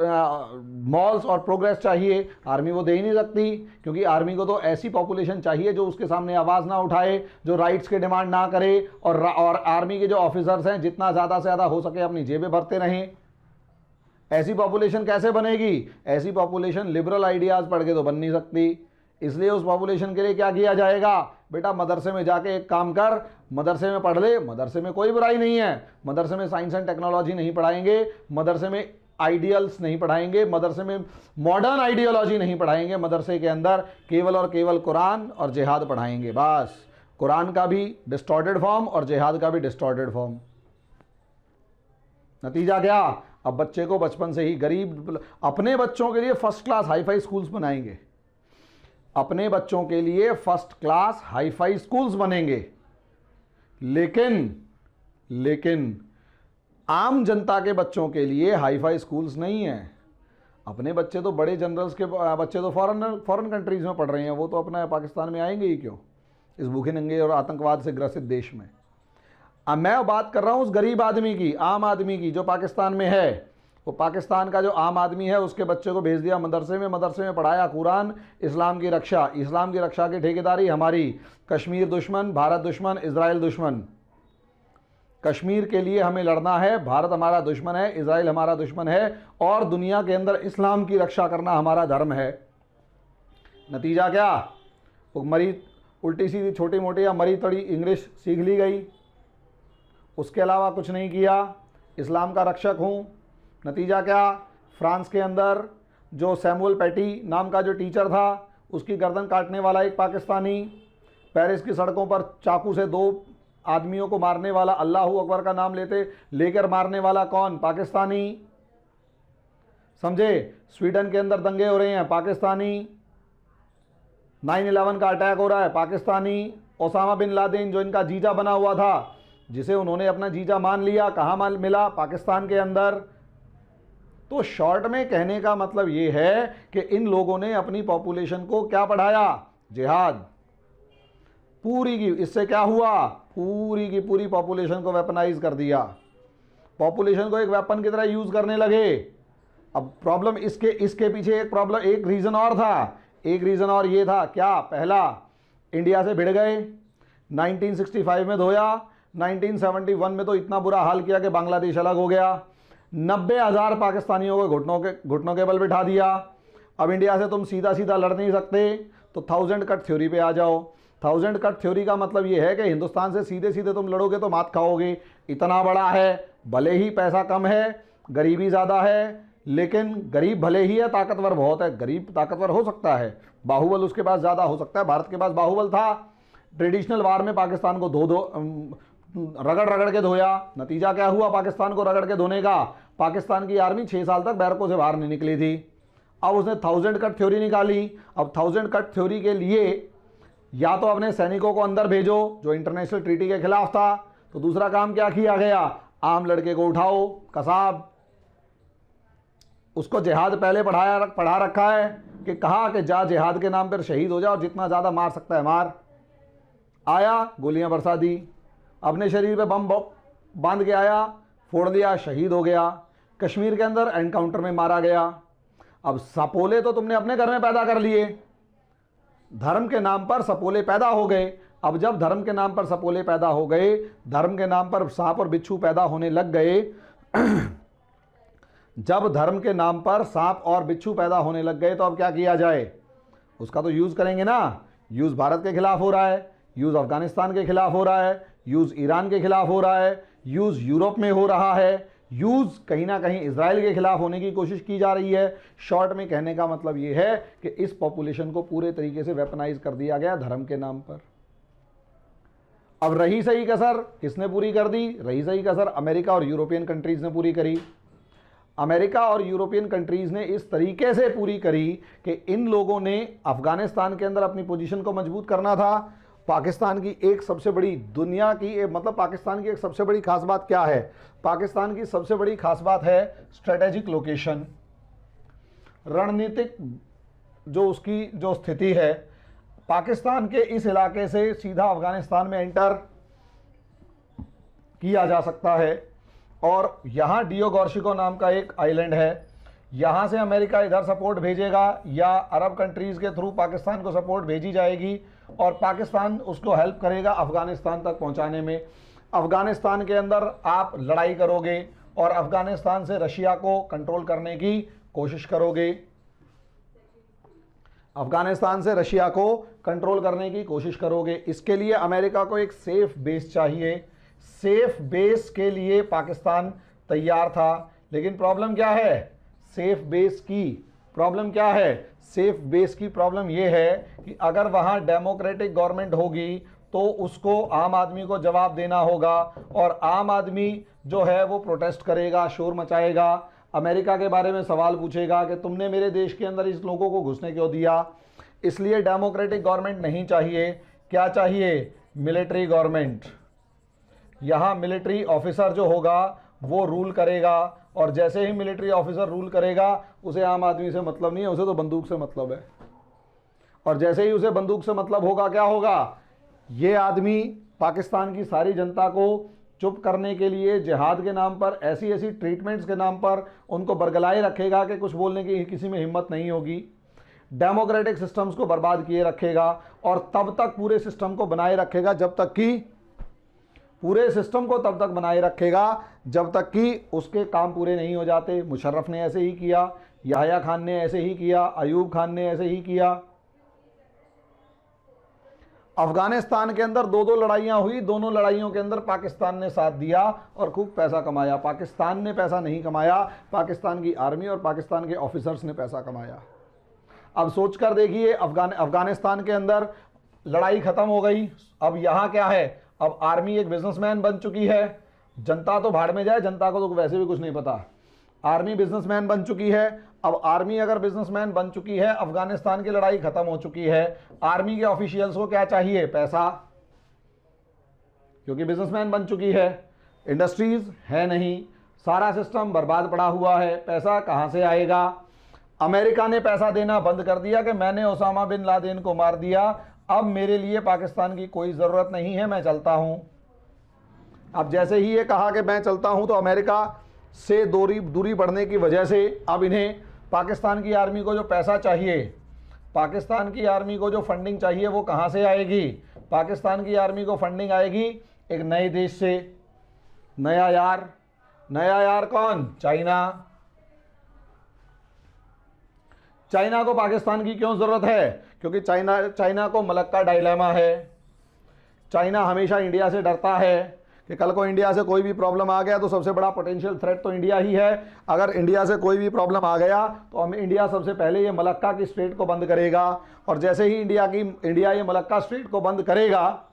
मॉल्स और प्रोग्रेस चाहिए, आर्मी वो दे ही नहीं सकती। क्योंकि आर्मी को तो ऐसी पॉपुलेशन चाहिए जो उसके सामने आवाज़ ना उठाए, जो राइट्स के डिमांड ना करे, और आर्मी के जो ऑफिसर्स हैं जितना ज़्यादा से ज़्यादा हो सके अपनी जेबें भरते रहें। ऐसी पॉपुलेशन कैसे बनेगी? ऐसी पॉपुलेशन लिबरल आइडियाज़ पढ़ के तो बन नहीं सकती। इसलिए उस पॉपुलेशन के लिए क्या किया जाएगा? बेटा मदरसे में जाके एक काम कर, मदरसे में पढ़ ले, मदरसे में कोई बुराई नहीं है, मदरसे में साइंस एंड टेक्नोलॉजी नहीं पढ़ाएंगे, मदरसे में आइडियल्स नहीं पढ़ाएंगे, मदरसे में मॉडर्न आइडियोलॉजी नहीं पढ़ाएंगे, मदरसे के अंदर केवल और केवल कुरान और जिहाद पढ़ाएंगे, बस। कुरान का भी डिस्टॉर्टेड फॉर्म और जिहाद का भी डिस्टॉर्टेड फॉर्म। नतीजा क्या? अब बच्चे को बचपन से ही गरीब, अपने बच्चों के लिए फर्स्ट क्लास हाईफाई स्कूल्स बनाएंगे, अपने बच्चों के लिए फर्स्ट क्लास हाईफाई स्कूल्स बनेंगे, लेकिन आम जनता के बच्चों के लिए हाईफाई स्कूल्स नहीं है। अपने बच्चे तो, बड़े जनरल्स के बच्चे तो फॉरेन कंट्रीज में पढ़ रहे हैं, वो तो अपना पाकिस्तान में आएंगे ही क्यों, इस भूखे नंगे और आतंकवाद से ग्रसित देश में। अब मैं बात कर रहा हूं उस गरीब आदमी की, आम आदमी की, जो पाकिस्तान में है। वो पाकिस्तान का जो आम आदमी है, उसके बच्चे को भेज दिया मदरसे में पढ़ाया कुरान, इस्लाम की रक्षा की ठेकेदारी हमारी। कश्मीर दुश्मन, भारत दुश्मन, इजराइल दुश्मन। कश्मीर के लिए हमें लड़ना है, भारत हमारा दुश्मन है, इजराइल हमारा दुश्मन है, और दुनिया के अंदर इस्लाम की रक्षा करना हमारा धर्म है। नतीजा क्या? वो मरी उल्टी सीधी छोटी मोटी या मरी तड़ी इंग्लिश सीख ली गई, उसके अलावा कुछ नहीं किया। इस्लाम का रक्षक हूँ। नतीजा क्या? फ्रांस के अंदर जो सैमुअल पैटी नाम का जो टीचर था, उसकी गर्दन काटने वाला एक पाकिस्तानी, पेरिस की सड़कों पर चाकू से 2 आदमियों को मारने वाला, अल्लाहू अकबर का नाम लेकर मारने वाला कौन? पाकिस्तानी, समझे। स्वीडन के अंदर दंगे हो रहे हैं, पाकिस्तानी। 9/11 का अटैक हो रहा है, पाकिस्तानी। ओसामा बिन लादेन जो इनका जीजा बना हुआ था, जिसे उन्होंने अपना जीजा मान लिया, कहाँ मिला? पाकिस्तान के अंदर। तो शॉर्ट में कहने का मतलब ये है कि इन लोगों ने अपनी पॉपुलेशन को क्या पढ़ाया? जिहाद। पूरी की, इससे क्या हुआ? पूरी की पूरी पॉपुलेशन को वेपनाइज कर दिया, पॉपुलेशन को एक वेपन की तरह यूज करने लगे। अब प्रॉब्लम इसके पीछे एक रीजन और था, एक रीजन और ये था क्या? पहला, इंडिया से भिड़ गए, 1965 में धोया, 1971 में तो इतना बुरा हाल किया कि बांग्लादेश अलग हो गया, 90,000 पाकिस्तानियों को घुटनों के बल बिठा दिया। अब इंडिया से तुम सीधा सीधा लड़ नहीं सकते, तो 1000 कट थ्योरी पे आ जाओ। 1000 कट थ्योरी का मतलब ये है कि हिंदुस्तान से सीधे सीधे तुम लड़ोगे तो मात खाओगे, इतना बड़ा है, भले ही पैसा कम है, गरीबी ज़्यादा है, लेकिन गरीब भले ही है, ताकतवर बहुत है। गरीब ताकतवर हो सकता है, बाहुबल उसके पास ज़्यादा हो सकता है। भारत के पास बाहुबल था, ट्रेडिशनल वार में पाकिस्तान को रगड़ रगड़ के धोया। नतीजा क्या हुआ पाकिस्तान को रगड़ के धोने का? पाकिस्तान की आर्मी 6 साल तक बैरकों से बाहर नहीं निकली थी। अब उसने 1000 कट थ्योरी निकाली। अब 1000 कट थ्योरी के लिए या तो अपने सैनिकों को अंदर भेजो, जो इंटरनेशनल ट्रीटी के खिलाफ था, तो दूसरा काम क्या किया गया? आम लड़के को उठाओ, कसाब, उसको जिहाद पहले पढ़ा रखा है कि कहा कि जा जिहाद के नाम पर शहीद हो जाओ, जितना ज़्यादा मार सकता है मार। आया, गोलियां बरसा दी, अपने शरीर पे बम बांध के आया, फोड़ दिया, शहीद हो गया। कश्मीर के अंदर एनकाउंटर में मारा गया। अब सपोले तो तुमने अपने घर में पैदा कर लिए, धर्म के नाम पर सपोले पैदा हो गए। अब जब धर्म के नाम पर सपोले पैदा हो गए, धर्म के नाम पर सांप और बिच्छू पैदा होने लग गए जब धर्म के नाम पर सांप और बिच्छू पैदा होने लग गए, तो अब क्या किया जाए? उसका तो यूज़ करेंगे ना। यूज़ भारत के खिलाफ हो रहा है, यूज़ अफगानिस्तान के खिलाफ हो रहा है, यूज़ ईरान के खिलाफ हो रहा है, यूज़ यूरोप में हो रहा है, यूज़ कहीं ना कहीं इजराइल के खिलाफ होने की कोशिश की जा रही है। शॉर्ट में कहने का मतलब ये है कि इस पॉपुलेशन को पूरे तरीके से वेपनाइज कर दिया गया धर्म के नाम पर। अब रही सही कसर किसने पूरी कर दी? रही सही कसर अमेरिका और यूरोपियन कंट्रीज़ ने पूरी करी। अमेरिका और यूरोपियन कंट्रीज़ ने इस तरीके से पूरी करी कि इन लोगों ने अफगानिस्तान के अंदर अपनी पोजीशन को मजबूत करना था। पाकिस्तान की एक सबसे बड़ी पाकिस्तान की एक सबसे बड़ी खास बात क्या है? पाकिस्तान की सबसे बड़ी खास बात है स्ट्रेटेजिक लोकेशन, रणनीतिक जो उसकी जो स्थिति है। पाकिस्तान के इस इलाके से सीधा अफगानिस्तान में एंटर किया जा सकता है, और यहाँ डियो गॉर्शिको नाम का एक आइलैंड है। यहाँ से अमेरिका इधर सपोर्ट भेजेगा या अरब कंट्रीज़ के थ्रू पाकिस्तान को सपोर्ट भेजी जाएगी, और पाकिस्तान उसको हेल्प करेगा अफ़गानिस्तान तक पहुँचाने में। अफ़गानिस्तान के अंदर आप लड़ाई करोगे और अफ़गानिस्तान से रशिया को कंट्रोल करने की कोशिश करोगे। अफ़गानिस्तान से रशिया को कंट्रोल करने की कोशिश करोगे। इसके लिए अमेरिका को एक सेफ बेस चाहिए। सेफ बेस के लिए पाकिस्तान तैयार था, लेकिन प्रॉब्लम क्या है? सेफ बेस की प्रॉब्लम क्या है? सेफ बेस की प्रॉब्लम यह है कि अगर वहाँ डेमोक्रेटिक गवर्नमेंट होगी तो उसको आम आदमी को जवाब देना होगा, और आम आदमी जो है वो प्रोटेस्ट करेगा, शोर मचाएगा, अमेरिका के बारे में सवाल पूछेगा कि तुमने मेरे देश के अंदर इस लोगों को घुसने क्यों दिया। इसलिए डेमोक्रेटिक गवर्नमेंट नहीं चाहिए। क्या चाहिए? Military government. यहाँ मिलिट्री ऑफिसर जो होगा वो रूल करेगा, और जैसे ही मिलिट्री ऑफिसर रूल करेगा उसे आम आदमी से मतलब नहीं है, उसे तो बंदूक से मतलब है। और जैसे ही उसे बंदूक से मतलब होगा, क्या होगा? ये आदमी पाकिस्तान की सारी जनता को चुप करने के लिए जिहाद के नाम पर, ऐसी ऐसी ट्रीटमेंट्स के नाम पर उनको बरगलाए रखेगा कि कुछ बोलने की किसी में हिम्मत नहीं होगी। डेमोक्रेटिक सिस्टम्स को बर्बाद किए रखेगा, और तब तक पूरे सिस्टम को बनाए रखेगा जब तक कि उसके काम पूरे नहीं हो जाते। मुशर्रफ ने ऐसे ही किया, याह्या खान ने ऐसे ही किया, अयूब खान ने ऐसे ही किया। अफगानिस्तान के अंदर 2 लड़ाइयाँ हुई, दोनों लड़ाइयों के अंदर पाकिस्तान ने साथ दिया और खूब पैसा कमाया। पाकिस्तान ने पैसा नहीं कमाया, पाकिस्तान की आर्मी और पाकिस्तान के ऑफिसर्स ने पैसा कमाया। अब सोच कर देखिए, अफगानिस्तान के अंदर लड़ाई खत्म हो गई। अब यहाँ क्या है? अब आर्मी एक बिजनेसमैन बन चुकी है। जनता तो भाड़ में जाए, जनता को तो वैसे भी कुछ नहीं पता। आर्मी बिजनेसमैन बन चुकी है। अब आर्मी अगर बिजनेसमैन बन चुकी है, अफगानिस्तान की लड़ाई खत्म हो चुकी है, आर्मी के ऑफिशियल्स को क्या चाहिए? पैसा, क्योंकि बिजनेसमैन बन चुकी है। इंडस्ट्रीज है नहीं, सारा सिस्टम बर्बाद पड़ा हुआ है, पैसा कहाँ से आएगा? अमेरिका ने पैसा देना बंद कर दिया कि मैंने ओसामा बिन लादेन को मार दिया, अब मेरे लिए पाकिस्तान की कोई ज़रूरत नहीं है, मैं चलता हूँ। अब जैसे ही ये कहा कि मैं चलता हूँ, तो अमेरिका से दूरी बढ़ने की वजह से अब इन्हें पाकिस्तान की आर्मी को जो पैसा चाहिए, पाकिस्तान की आर्मी को जो फंडिंग चाहिए, वो कहाँ से आएगी? पाकिस्तान की आर्मी को फंडिंग आएगी एक नए देश से। नया यार कौन? चाइना। चाइना को पाकिस्तान की क्यों ज़रूरत है? क्योंकि चाइना को मलक्का डायलेमा है। चाइना हमेशा इंडिया से डरता है कि कल को इंडिया से कोई भी प्रॉब्लम आ गया तो सबसे बड़ा पोटेंशियल थ्रेट तो इंडिया ही है। अगर इंडिया से कोई भी प्रॉब्लम आ गया तो हम इंडिया सबसे पहले ये मलक्का की स्ट्रेट को बंद करेगा, और जैसे ही इंडिया ये मलक्का स्ट्रेट को बंद करेगा,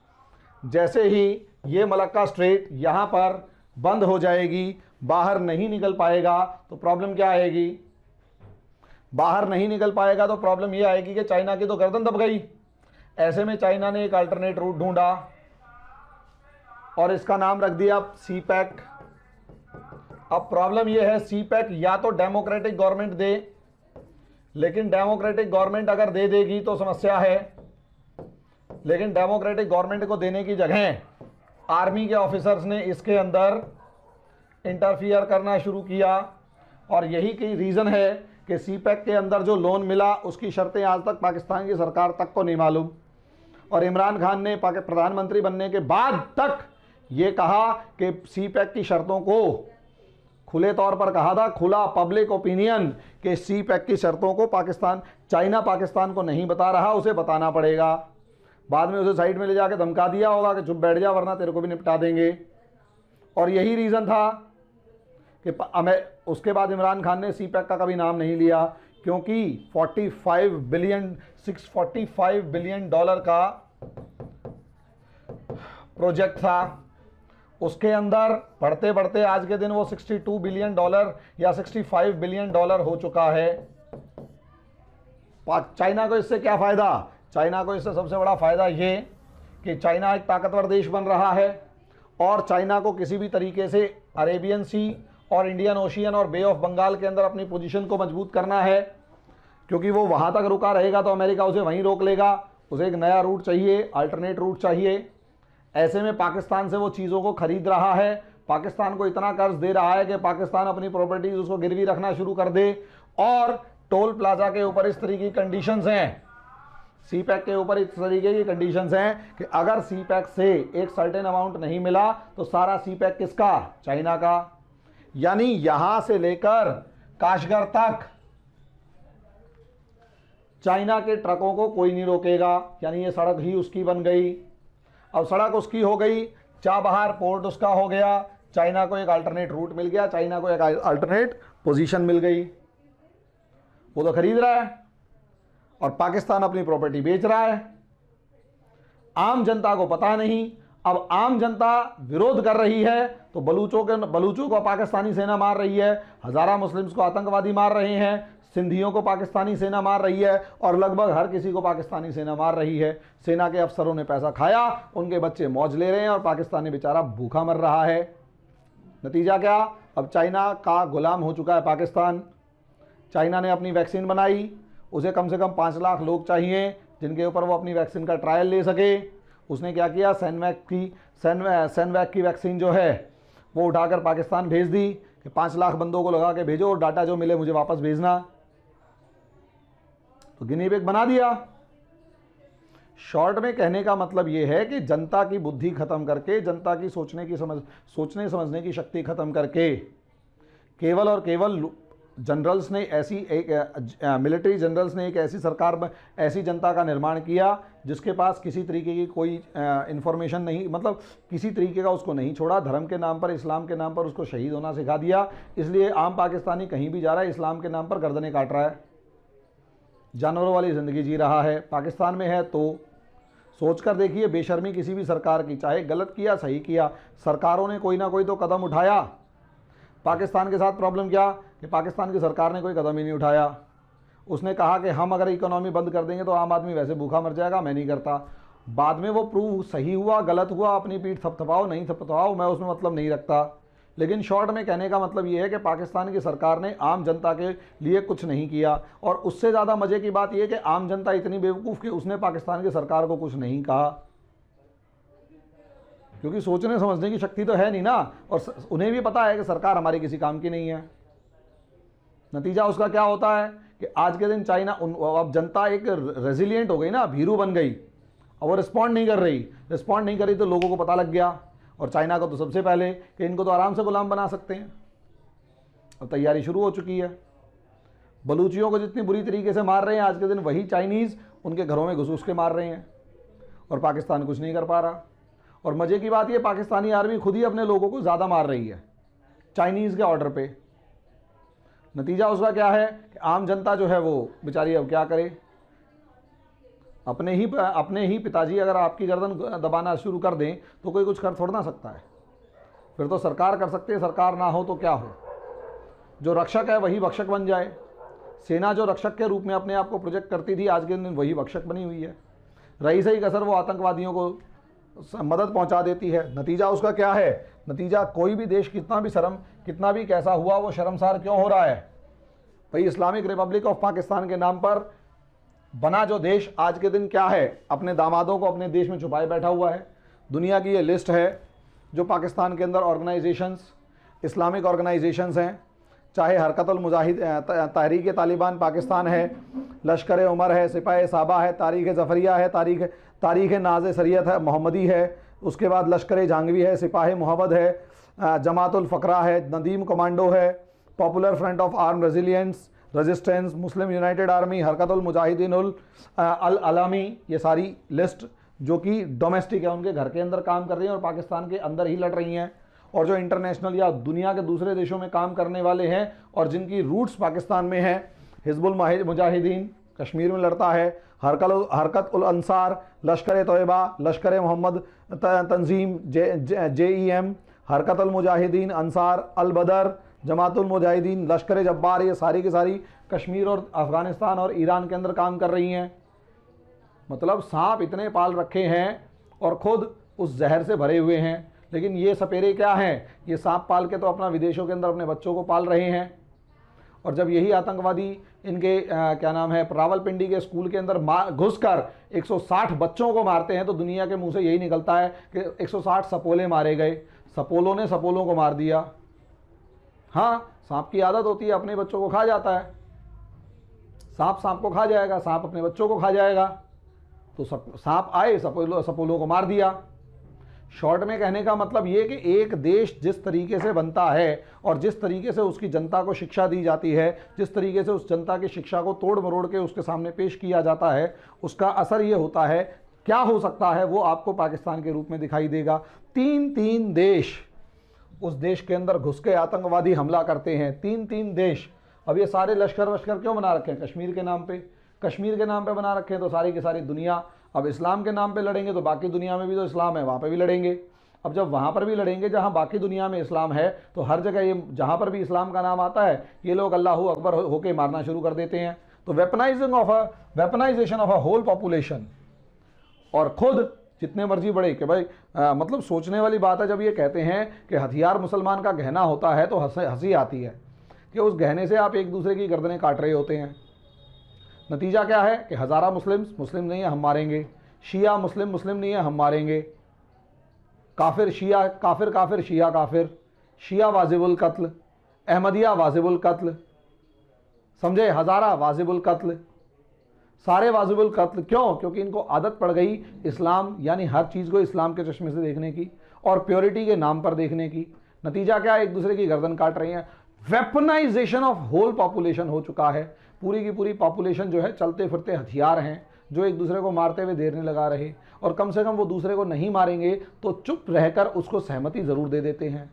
जैसे ही ये मलक्का स्ट्रेट यहाँ पर बंद हो जाएगी, बाहर नहीं निकल पाएगा, तो प्रॉब्लम क्या आएगी? बाहर नहीं निकल पाएगा तो प्रॉब्लम ये आएगी कि चाइना की तो गर्दन दब गई। ऐसे में चाइना ने एक अल्टरनेट रूट ढूंढा और इसका नाम रख दिया सी पैक। अब प्रॉब्लम यह है, सी पैक या तो डेमोक्रेटिक गवर्नमेंट दे, लेकिन डेमोक्रेटिक गवर्नमेंट अगर दे देगी तो समस्या है। लेकिन डेमोक्रेटिक गवर्नमेंट को देने की जगह आर्मी के ऑफिसर्स ने इसके अंदर इंटरफियर करना शुरू किया, और यही की रीज़न है कि सी पैक के अंदर जो लोन मिला उसकी शर्तें आज तक पाकिस्तान की सरकार तक को नहीं मालूम। और इमरान खान ने प्रधानमंत्री बनने के बाद तक ये कहा कि सी पैक की शर्तों को खुले तौर पर कहा था, खुला पब्लिक ओपिनियन, कि सी पैक की शर्तों को चाइना पाकिस्तान को नहीं बता रहा, उसे बताना पड़ेगा। बाद में उसे साइड में ले जाके धमका दिया होगा कि चुप बैठ जा वरना तेरे को भी निपटा देंगे। और यही रीज़न था कि उसके बाद इमरान खान ने सी पैक का कभी नाम नहीं लिया, क्योंकि 645 बिलियन डॉलर का प्रोजेक्ट था। उसके अंदर बढ़ते बढ़ते आज के दिन वो 62 बिलियन डॉलर या 65 बिलियन डॉलर हो चुका है। चाइना को इससे क्या फ़ायदा? चाइना को इससे सबसे बड़ा फ़ायदा ये कि चाइना एक ताकतवर देश बन रहा है, और चाइना को किसी भी तरीके से अरेबियन सी और इंडियन ओशियन और बे ऑफ बंगाल के अंदर अपनी पोजीशन को मजबूत करना है, क्योंकि वो वहाँ तक रुका रहेगा तो अमेरिका उसे वहीं रोक लेगा। उसे एक नया रूट चाहिए, अल्टरनेट रूट चाहिए। ऐसे में पाकिस्तान से वो चीज़ों को खरीद रहा है, पाकिस्तान को इतना कर्ज दे रहा है कि पाकिस्तान अपनी प्रॉपर्टीज उसको गिरवी रखना शुरू कर दे। और टोल प्लाजा के ऊपर इस तरीके की कंडीशंस हैं, सी पैक के ऊपर इस तरीके की कंडीशंस हैं कि अगर सी पैक से एक सर्टेन अमाउंट नहीं मिला तो सारा सी पैक किसका? चाइना का। यानी यहां से लेकर काशगर तक चाइना के ट्रकों को कोई नहीं रोकेगा, यानी ये सड़क ही उसकी बन गई। अब सड़क उसकी हो गई, चाबहार पोर्ट उसका हो गया, चाइना को एक अल्टरनेट रूट मिल गया, चाइना को एक अल्टरनेट पोजीशन मिल गई। वो तो खरीद रहा है और पाकिस्तान अपनी प्रॉपर्टी बेच रहा है। आम जनता को पता नहीं। अब आम जनता विरोध कर रही है तो बलूचों को पाकिस्तानी सेना मार रही है, हज़ारा मुस्लिम्स को आतंकवादी मार रहे हैं, सिंधियों को पाकिस्तानी सेना मार रही है, और लगभग हर किसी को पाकिस्तानी सेना मार रही है। सेना के अफसरों ने पैसा खाया, उनके बच्चे मौज ले रहे हैं, और पाकिस्तानी बेचारा भूखा मर रहा है। नतीजा क्या? अब चाइना का गुलाम हो चुका है पाकिस्तान। चाइना ने अपनी वैक्सीन बनाई, उसे कम से कम 5 लाख लोग चाहिए जिनके ऊपर वो अपनी वैक्सीन का ट्रायल ले सके। उसने क्या किया? सैनवैक की वैक्सीन जो है वो उठाकर पाकिस्तान भेज दी कि 5 लाख बंदों को लगा के भेजो और डाटा जो मिले मुझे वापस भेजना। तो गिनी पिग बना दिया। शॉर्ट में कहने का मतलब ये है कि जनता की बुद्धि खत्म करके, जनता की सोचने समझने की शक्ति खत्म करके, केवल और केवल जनरल्स ने मिलिट्री जनरल्स ने एक ऐसी सरकार, ऐसी जनता का निर्माण किया जिसके पास किसी तरीके की कोई इंफॉर्मेशन नहीं, मतलब किसी तरीके का उसको नहीं छोड़ा। धर्म के नाम पर, इस्लाम के नाम पर उसको शहीद होना सिखा दिया। इसलिए आम पाकिस्तानी कहीं भी जा रहा है इस्लाम के नाम पर गर्दनें काट रहा है, जानवरों वाली ज़िंदगी जी रहा है। पाकिस्तान में है तो सोच कर देखिए, बेशर्मी किसी भी सरकार की, चाहे गलत किया सही किया, सरकारों ने कोई ना कोई तो कदम उठाया। पाकिस्तान के साथ प्रॉब्लम क्या कि पाकिस्तान की सरकार ने कोई कदम ही नहीं उठाया। उसने कहा कि हम अगर इकोनॉमी बंद कर देंगे तो आम आदमी वैसे भूखा मर जाएगा, मैं नहीं करता। बाद में वो प्रूव सही हुआ गलत हुआ, अपनी पीठ थपथपाओ नहीं थपथपाओ, मैं उसमें मतलब नहीं रखता। लेकिन शॉर्ट में कहने का मतलब ये है कि पाकिस्तान की सरकार ने आम जनता के लिए कुछ नहीं किया। और उससे ज़्यादा मज़े की बात यह कि आम जनता इतनी बेवकूफ़ कि उसने पाकिस्तान की सरकार को कुछ नहीं कहा, क्योंकि सोचने समझने की शक्ति तो है नहीं ना, और उन्हें भी पता है कि सरकार हमारी किसी काम की नहीं है। नतीजा उसका क्या होता है कि आज के दिन चाइना, अब जनता एक रेजिलियंट हो गई ना, भीरू बन गई। अब वो रिस्पॉन्ड नहीं कर रही तो लोगों को पता लग गया, और चाइना को तो सबसे पहले कि इनको तो आराम से गुलाम बना सकते हैं। अब तैयारी शुरू हो चुकी है। बलूचियों को जितनी बुरी तरीके से मार रहे हैं आज के दिन, वही चाइनीज़ उनके घरों में घुस के मार रहे हैं, और पाकिस्तान कुछ नहीं कर पा रहा। और मजे की बात ये, पाकिस्तानी आर्मी खुद ही अपने लोगों को ज्यादा मार रही है चाइनीज के ऑर्डर पे। नतीजा उसका क्या है कि आम जनता जो है वो बेचारी अब क्या करे। अपने ही पिताजी अगर आपकी गर्दन दबाना शुरू कर दें तो कोई कुछ कर थोड़ा ना सकता है। फिर तो सरकार कर सकती है, सरकार ना हो तो क्या हो, जो रक्षक है वही भक्षक बन जाए। सेना जो रक्षक के रूप में अपने आप को प्रोजेक्ट करती थी, आज के दिन वही भक्षक बनी हुई है। रही सही कसर वो आतंकवादियों को मदद पहुंचा देती है। नतीजा उसका क्या है? नतीजा कोई भी देश कितना भी कैसा हुआ वो शर्मसार क्यों हो रहा है? भाई इस्लामिक रिपब्लिक ऑफ पाकिस्तान के नाम पर बना जो देश आज के दिन क्या है, अपने दामादों को अपने देश में छुपाए बैठा हुआ है। दुनिया की ये लिस्ट है जो पाकिस्तान के अंदर ऑर्गेनाइजेशंस, इस्लामिक ऑर्गेनाइजेशंस हैं, चाहे हरकतुल मुजाहिद तहरीक तालिबान पाकिस्तान है, लश्कर उमर है, सिपाही साबा है, तारीख ज़फ़रिया है, तारीख नाज शरीयत है मोहम्मदी है, उसके बाद लश्कर जहांगवी है, सिपाही मोहम्मद है, जमातुल फ़करा है, नदीम कमांडो है, Popular Front of Arm Resistance, Muslim United Army, Harkatul Mujahideen Al Alami. ये सारी लिस्ट जो कि डोमेस्टिक है, उनके घर के अंदर काम कर रही हैं और पाकिस्तान के अंदर ही लड़ रही हैं। और जो इंटरनेशनल या दुनिया के दूसरे देशों में काम करने वाले हैं और जिनकी रूट्स पाकिस्तान में हैं, हिजबुल मुजाहिदीन कश्मीर में लड़ता है, हरकत उल अंसार, लश्कर तोयबा, लश्कर मोहम्मद तंजीम, JEM, हरकत उल मुजाहिदीन अंसार अल बदर, जमातुल मुजाहिदीन, लश्कर जब्बार, ये सारी की सारी कश्मीर और अफ़गानिस्तान और ईरान के अंदर काम कर रही हैं। मतलब सांप इतने पाल रखे हैं और खुद उस जहर से भरे हुए हैं। लेकिन ये सपेरे क्या हैं? ये सांप पाल के तो अपना विदेशों के अंदर अपने बच्चों को पाल रहे हैं। और जब यही आतंकवादी इनके क्या नाम है, रावलपिंडी के स्कूल के अंदर घुसकर 160 बच्चों को मारते हैं तो दुनिया के मुंह से यही निकलता है कि 160 सपोले मारे गए, सपोलों ने सपोलों को मार दिया। हाँ, सांप की आदत होती है, अपने बच्चों को खा जाता है। सांप को खा जाएगा, सांप अपने बच्चों को खा जाएगा। तो सांप आए, सपोलों को मार दिया। शॉर्ट में कहने का मतलब ये कि एक देश जिस तरीके से बनता है और जिस तरीके से उसकी जनता को शिक्षा दी जाती है, जिस तरीके से उस जनता की शिक्षा को तोड़ मरोड़ के उसके सामने पेश किया जाता है, उसका असर ये होता है, क्या हो सकता है वो आपको पाकिस्तान के रूप में दिखाई देगा। तीन देश उस देश के अंदर घुस के आतंकवादी हमला करते हैं, तीन देश। अब ये सारे लश्कर क्यों बना रखे हैं? कश्मीर के नाम पे बना रखे हैं। तो सारी की सारी दुनिया अब इस्लाम के नाम पे लड़ेंगे तो बाकी दुनिया में भी तो इस्लाम है, वहाँ पे भी लड़ेंगे। अब जब वहाँ पर भी लड़ेंगे जहाँ बाकी दुनिया में इस्लाम है, तो हर जगह ये जहाँ पर भी इस्लाम का नाम आता है ये लोग अल्लाहू अकबर होके मारना शुरू कर देते हैं। तो weaponisation of a whole population. और खुद जितने मर्जी बड़े कि भाई मतलब सोचने वाली बात है जब ये कहते हैं कि हथियार मुसलमान का गहना होता है तो हंसी आती है कि उस गहने से आप एक दूसरे की गर्दनें काट रहे होते हैं। नतीजा क्या है कि हज़ारा मुस्लिम नहीं है, हम मारेंगे। शिया मुस्लिम नहीं है, हम मारेंगे। काफिर शिया काफिर शिया काफिर, शिया वाजिबुल कत्ल, अहमदिया वाजिबुल कत्ल, समझे, हज़ारा वाजिबुल कत्ल, सारे वाजिबुल कत्ल। क्यों? क्योंकि इनको आदत पड़ गई इस्लाम यानी हर चीज़ को इस्लाम के चश्मे से देखने की और प्योरिटी के नाम पर देखने की। नतीजा क्या है? एक दूसरे की गर्दन काट रही हैं। वेपनाइजेशन ऑफ होल पॉपुलेशन हो चुका है। पूरी की पूरी पॉपुलेशन जो है चलते फिरते हथियार हैं जो एक दूसरे को मारते हुए देर नहीं लगा रहे। और कम से कम वो दूसरे को नहीं मारेंगे तो चुप रहकर उसको सहमति ज़रूर दे देते हैं।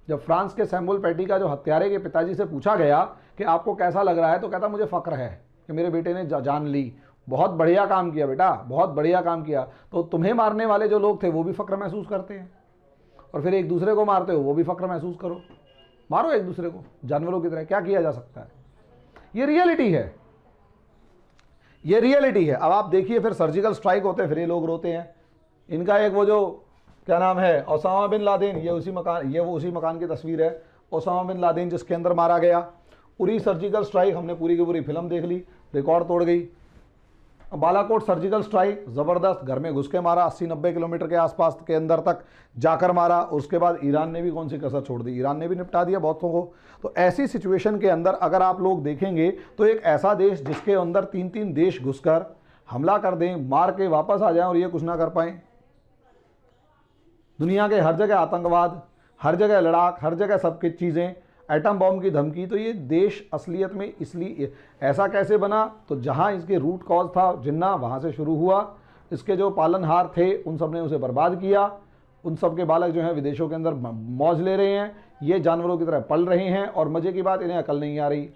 जब फ्रांस के सैमुअल पैटी का जो हत्यारे के पिताजी से पूछा गया कि आपको कैसा लग रहा है, तो कहता मुझे फ़ख्र है कि मेरे बेटे ने जान ली, बहुत बढ़िया काम किया बेटा, बहुत बढ़िया काम किया। तो तुम्हें मारने वाले जो लोग थे वो भी फ़ख्र महसूस करते हैं और फिर एक दूसरे को मारते हो वो भी फ़ख्र महसूस करो। मारो एक दूसरे को जानवरों की तरह, क्या किया जा सकता है? ये रियलिटी है, ये रियलिटी है। अब आप देखिए फिर सर्जिकल स्ट्राइक होते हैं, फिर ये लोग रोते हैं। इनका एक वो जो क्या नाम है, ओसामा बिन लादेन, ये वो उसी मकान की तस्वीर है। ओसामा बिन लादेन जिसके अंदर मारा गया। उरी सर्जिकल स्ट्राइक, हमने पूरी की पूरी फिल्म देख ली, रिकॉर्ड तोड़ गई। बालाकोट सर्जिकल स्ट्राइक, ज़बरदस्त, घर में घुस के मारा, 80-90 किलोमीटर के आसपास के अंदर तक जाकर मारा। उसके बाद ईरान ने भी कौन सी कसर छोड़ दी, ईरान ने भी निपटा दिया बहुतों को। तो ऐसी सिचुएशन के अंदर अगर आप लोग देखेंगे तो एक ऐसा देश जिसके अंदर 3 देश घुसकर हमला कर दें, मार के वापस आ जाएं और ये कुछ ना कर पाएं। दुनिया के हर जगह आतंकवाद, हर जगह लड़ाक, हर जगह सबकी चीज़ें, एटम बॉम्ब की धमकी। तो ये देश असलियत में इसलिए ऐसा कैसे बना? तो जहाँ इसके रूट कॉज था जिन्ना, वहाँ से शुरू हुआ। इसके जो पालनहार थे उन सब ने उसे बर्बाद किया। उन सब के बालक जो हैं विदेशों के अंदर मौज ले रहे हैं, ये जानवरों की तरह पल रहे हैं, और मजे की बात इन्हें अकल नहीं आ रही।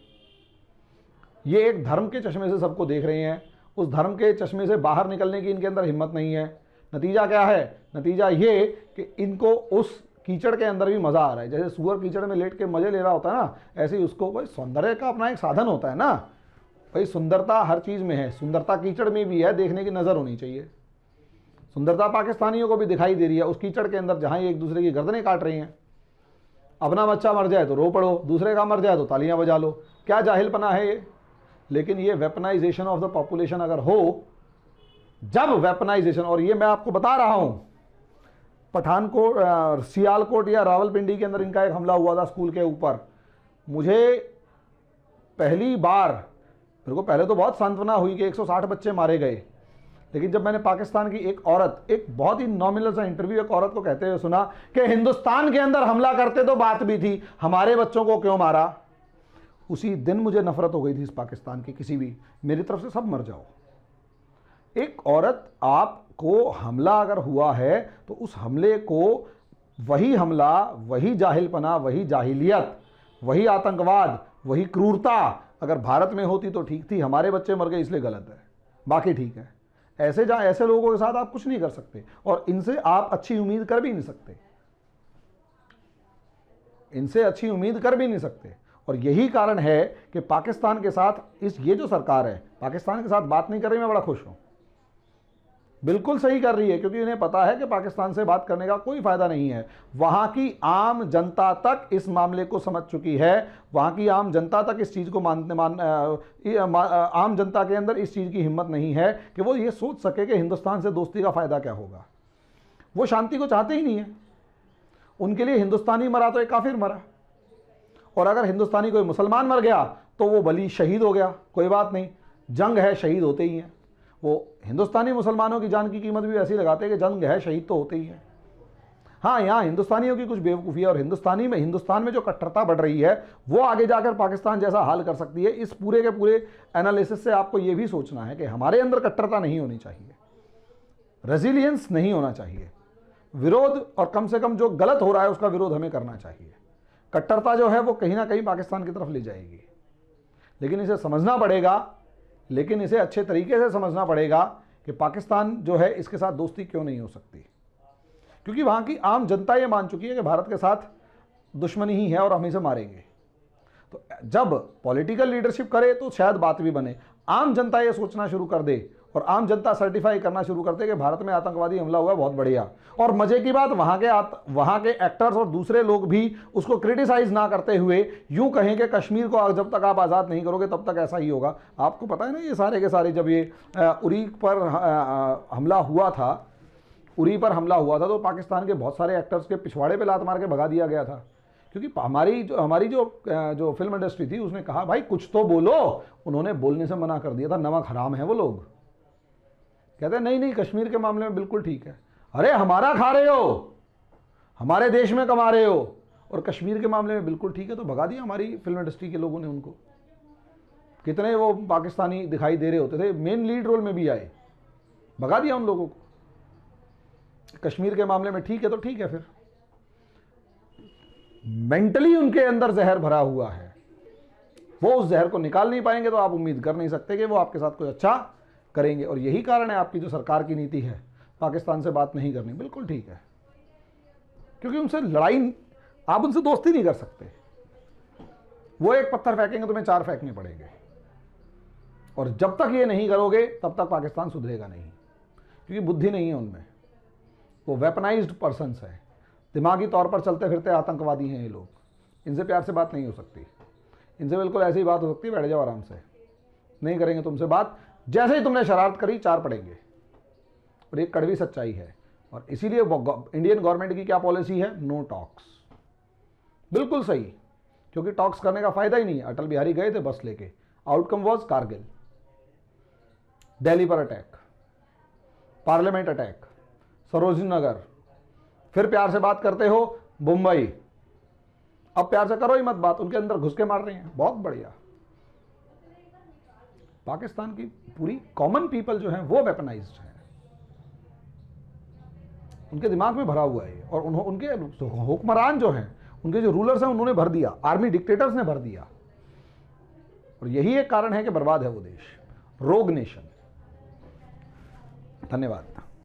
ये एक धर्म के चश्मे से सबको देख रहे हैं, उस धर्म के चश्मे से बाहर निकलने की इनके अंदर हिम्मत नहीं है। नतीजा क्या है? नतीजा ये कि इनको उस कीचड़ के अंदर भी मज़ा आ रहा है। जैसे सुअर कीचड़ में लेट के मज़े ले रहा होता है ना, ऐसे ही उसको, भाई सौंदर्य का अपना एक साधन होता है ना, भाई सुंदरता हर चीज़ में है, सुंदरता कीचड़ में भी है, देखने की नज़र होनी चाहिए। सुंदरता पाकिस्तानियों को भी दिखाई दे रही है उस कीचड़ के अंदर, जहाँ ये एक दूसरे की गर्दनें काट रही हैं। अपना बच्चा मर जाए तो रो पड़ो, दूसरे का मर जाए तो तालियां बजा लो, क्या जाहिलपना है ये। लेकिन ये वेपनाइजेशन ऑफ द पॉपुलेशन अगर हो, जब वेपनाइजेशन, और ये मैं आपको बता रहा हूं, पठानकोट, सियालकोट या रावलपिंडी के अंदर इनका एक हमला हुआ था स्कूल के ऊपर। मुझे पहली बार, मेरे को पहले तो बहुत सांत्वना हुई कि 160 बच्चे मारे गए, लेकिन जब मैंने पाकिस्तान की एक औरत, एक बहुत ही नॉमिनल सा इंटरव्यू एक औरत को कहते हुए सुना कि हिंदुस्तान के अंदर हमला करते तो बात भी थी, हमारे बच्चों को क्यों मारा, उसी दिन मुझे नफरत हो गई थी इस पाकिस्तान की। किसी भी, मेरी तरफ से सब मर जाओ। एक औरत, आपको हमला अगर हुआ है तो उस हमले को, वही हमला, वही जाहिलपना, वही जाहिलियत, वही आतंकवाद, वही क्रूरता अगर भारत में होती तो ठीक थी। हमारे बच्चे मर गए इसलिए गलत है, बाकी ठीक है। ऐसे लोगों के साथ आप कुछ नहीं कर सकते, और इनसे आप अच्छी उम्मीद कर भी नहीं सकते, इनसे अच्छी उम्मीद कर भी नहीं सकते। और यही कारण है कि पाकिस्तान के साथ ये जो सरकार है पाकिस्तान के साथ बात नहीं कर रही। मैं बड़ा खुश हूं, बिल्कुल सही कर रही है, क्योंकि इन्हें पता है कि पाकिस्तान से बात करने का कोई फायदा नहीं है। वहां की आम जनता तक इस मामले को समझ चुकी है, वहां की आम जनता तक इस चीज को आम जनता के अंदर इस चीज की हिम्मत नहीं है कि वो ये सोच सके कि हिंदुस्तान से दोस्ती का फायदा क्या होगा। वो शांति को चाहते ही नहीं है। उनके लिए हिंदुस्तानी मरा तो एक काफिर मरा, और अगर हिंदुस्तानी कोई मुसलमान मर गया तो वो बली शहीद हो गया, कोई बात नहीं, जंग है, शहीद होते ही हैं। वो हिंदुस्तानी मुसलमानों की जान की कीमत भी ऐसी लगाते हैं कि जंग है, शहीद तो होते ही हैं। हाँ, यहाँ हिंदुस्तानियों की कुछ बेवकूफ़ी है, और हिंदुस्तान में जो कट्टरता बढ़ रही है वो आगे जाकर पाकिस्तान जैसा हाल कर सकती है। इस पूरे के पूरे एनालिसिस से आपको ये भी सोचना है कि हमारे अंदर कट्टरता नहीं होनी चाहिए, रेजिलियंस नहीं होना चाहिए, विरोध, और कम से कम जो गलत हो रहा है उसका विरोध हमें करना चाहिए। कट्टरता जो है वो कहीं ना कहीं पाकिस्तान की तरफ ले जाएगी, लेकिन इसे समझना पड़ेगा, लेकिन इसे अच्छे तरीके से समझना पड़ेगा कि पाकिस्तान जो है इसके साथ दोस्ती क्यों नहीं हो सकती, क्योंकि वहाँ की आम जनता ये मान चुकी है कि भारत के साथ दुश्मनी ही है और हम इसे मारेंगे। तो जब पॉलिटिकल लीडरशिप करे तो शायद बात भी बने, आम जनता ये सोचना शुरू कर दे और आम जनता सर्टिफाई करना शुरू कर दे कि भारत में आतंकवादी हमला हुआ, बहुत बढ़िया। और मजे की बात, वहाँ के एक्टर्स और दूसरे लोग भी उसको क्रिटिसाइज ना करते हुए यूं कहें कि कश्मीर को जब तक आप आज़ाद नहीं करोगे तब तक ऐसा ही होगा। आपको पता है ना, ये सारे के सारे, जब ये उरी पर हमला हुआ था, तो पाकिस्तान के बहुत सारे एक्टर्स के पिछवाड़े पे लात मार के भगा दिया गया था, क्योंकि हमारी जो फिल्म इंडस्ट्री थी उसने कहा भाई कुछ तो बोलो। उन्होंने बोलने से मना कर दिया था, नमक हराम है। वो लोग कहते हैं नहीं कश्मीर के मामले में बिल्कुल ठीक है। अरे हमारा खा रहे हो, हमारे देश में कमा रहे हो, और कश्मीर के मामले में बिल्कुल ठीक है, तो भगा दिया हमारी फिल्म इंडस्ट्री के लोगों ने उनको। कितने वो पाकिस्तानी दिखाई दे रहे होते थे, मेन लीड रोल में भी आए, भगा दिया उन लोगों को। कश्मीर के मामले में ठीक है तो ठीक है, फिर मेंटली उनके अंदर जहर भरा हुआ है, वो उस जहर को निकाल नहीं पाएंगे, तो आप उम्मीद कर नहीं सकते कि वो आपके साथ कुछ अच्छा करेंगे। और यही कारण है आपकी जो सरकार की नीति है, पाकिस्तान से बात नहीं करनी, बिल्कुल ठीक है, क्योंकि उनसे लड़ाई, आप उनसे दोस्ती नहीं कर सकते। वो एक पत्थर फेंकेंगे, तुम्हें 4 फेंकने पड़ेंगे, और जब तक ये नहीं करोगे तब तक पाकिस्तान सुधरेगा नहीं, क्योंकि बुद्धि नहीं है उनमें। वो वेपनाइज्ड पर्सन्स है, दिमागी तौर पर चलते फिरते आतंकवादी हैं ये लोग। इनसे प्यार से बात नहीं हो सकती, इनसे बिल्कुल ऐसी बात हो सकती है, बैठ जाओ आराम से, नहीं करेंगे तुमसे बात। जैसे ही तुमने शरारत करी 4 पड़ेंगे, और ये कड़वी सच्चाई है। और इसीलिए इंडियन गवर्नमेंट की क्या पॉलिसी है, नो टॉक्स। बिल्कुल सही, क्योंकि टॉक्स करने का फायदा ही नहीं है। अटल बिहारी गए थे बस लेके, आउटकम वॉज कारगिल, दिल्ली पर अटैक, पार्लियामेंट अटैक, सरोजिनी नगर, फिर प्यार से बात करते हो मुंबई, अब प्यार से करो ही मत बात, उनके अंदर घुस के मार रहे हैं। बहुत बढ़िया। पाकिस्तान की पूरी कॉमन पीपल जो है वो वेपनाइज्ड है, उनके दिमाग में भरा हुआ है ये। और उनके हुक्मरान जो हैं, उनके जो रूलर्स हैं, उन्होंने भर दिया, आर्मी डिक्टेटर्स ने भर दिया। और यही एक कारण है कि बर्बाद है वो देश, रोग नेशन। धन्यवाद।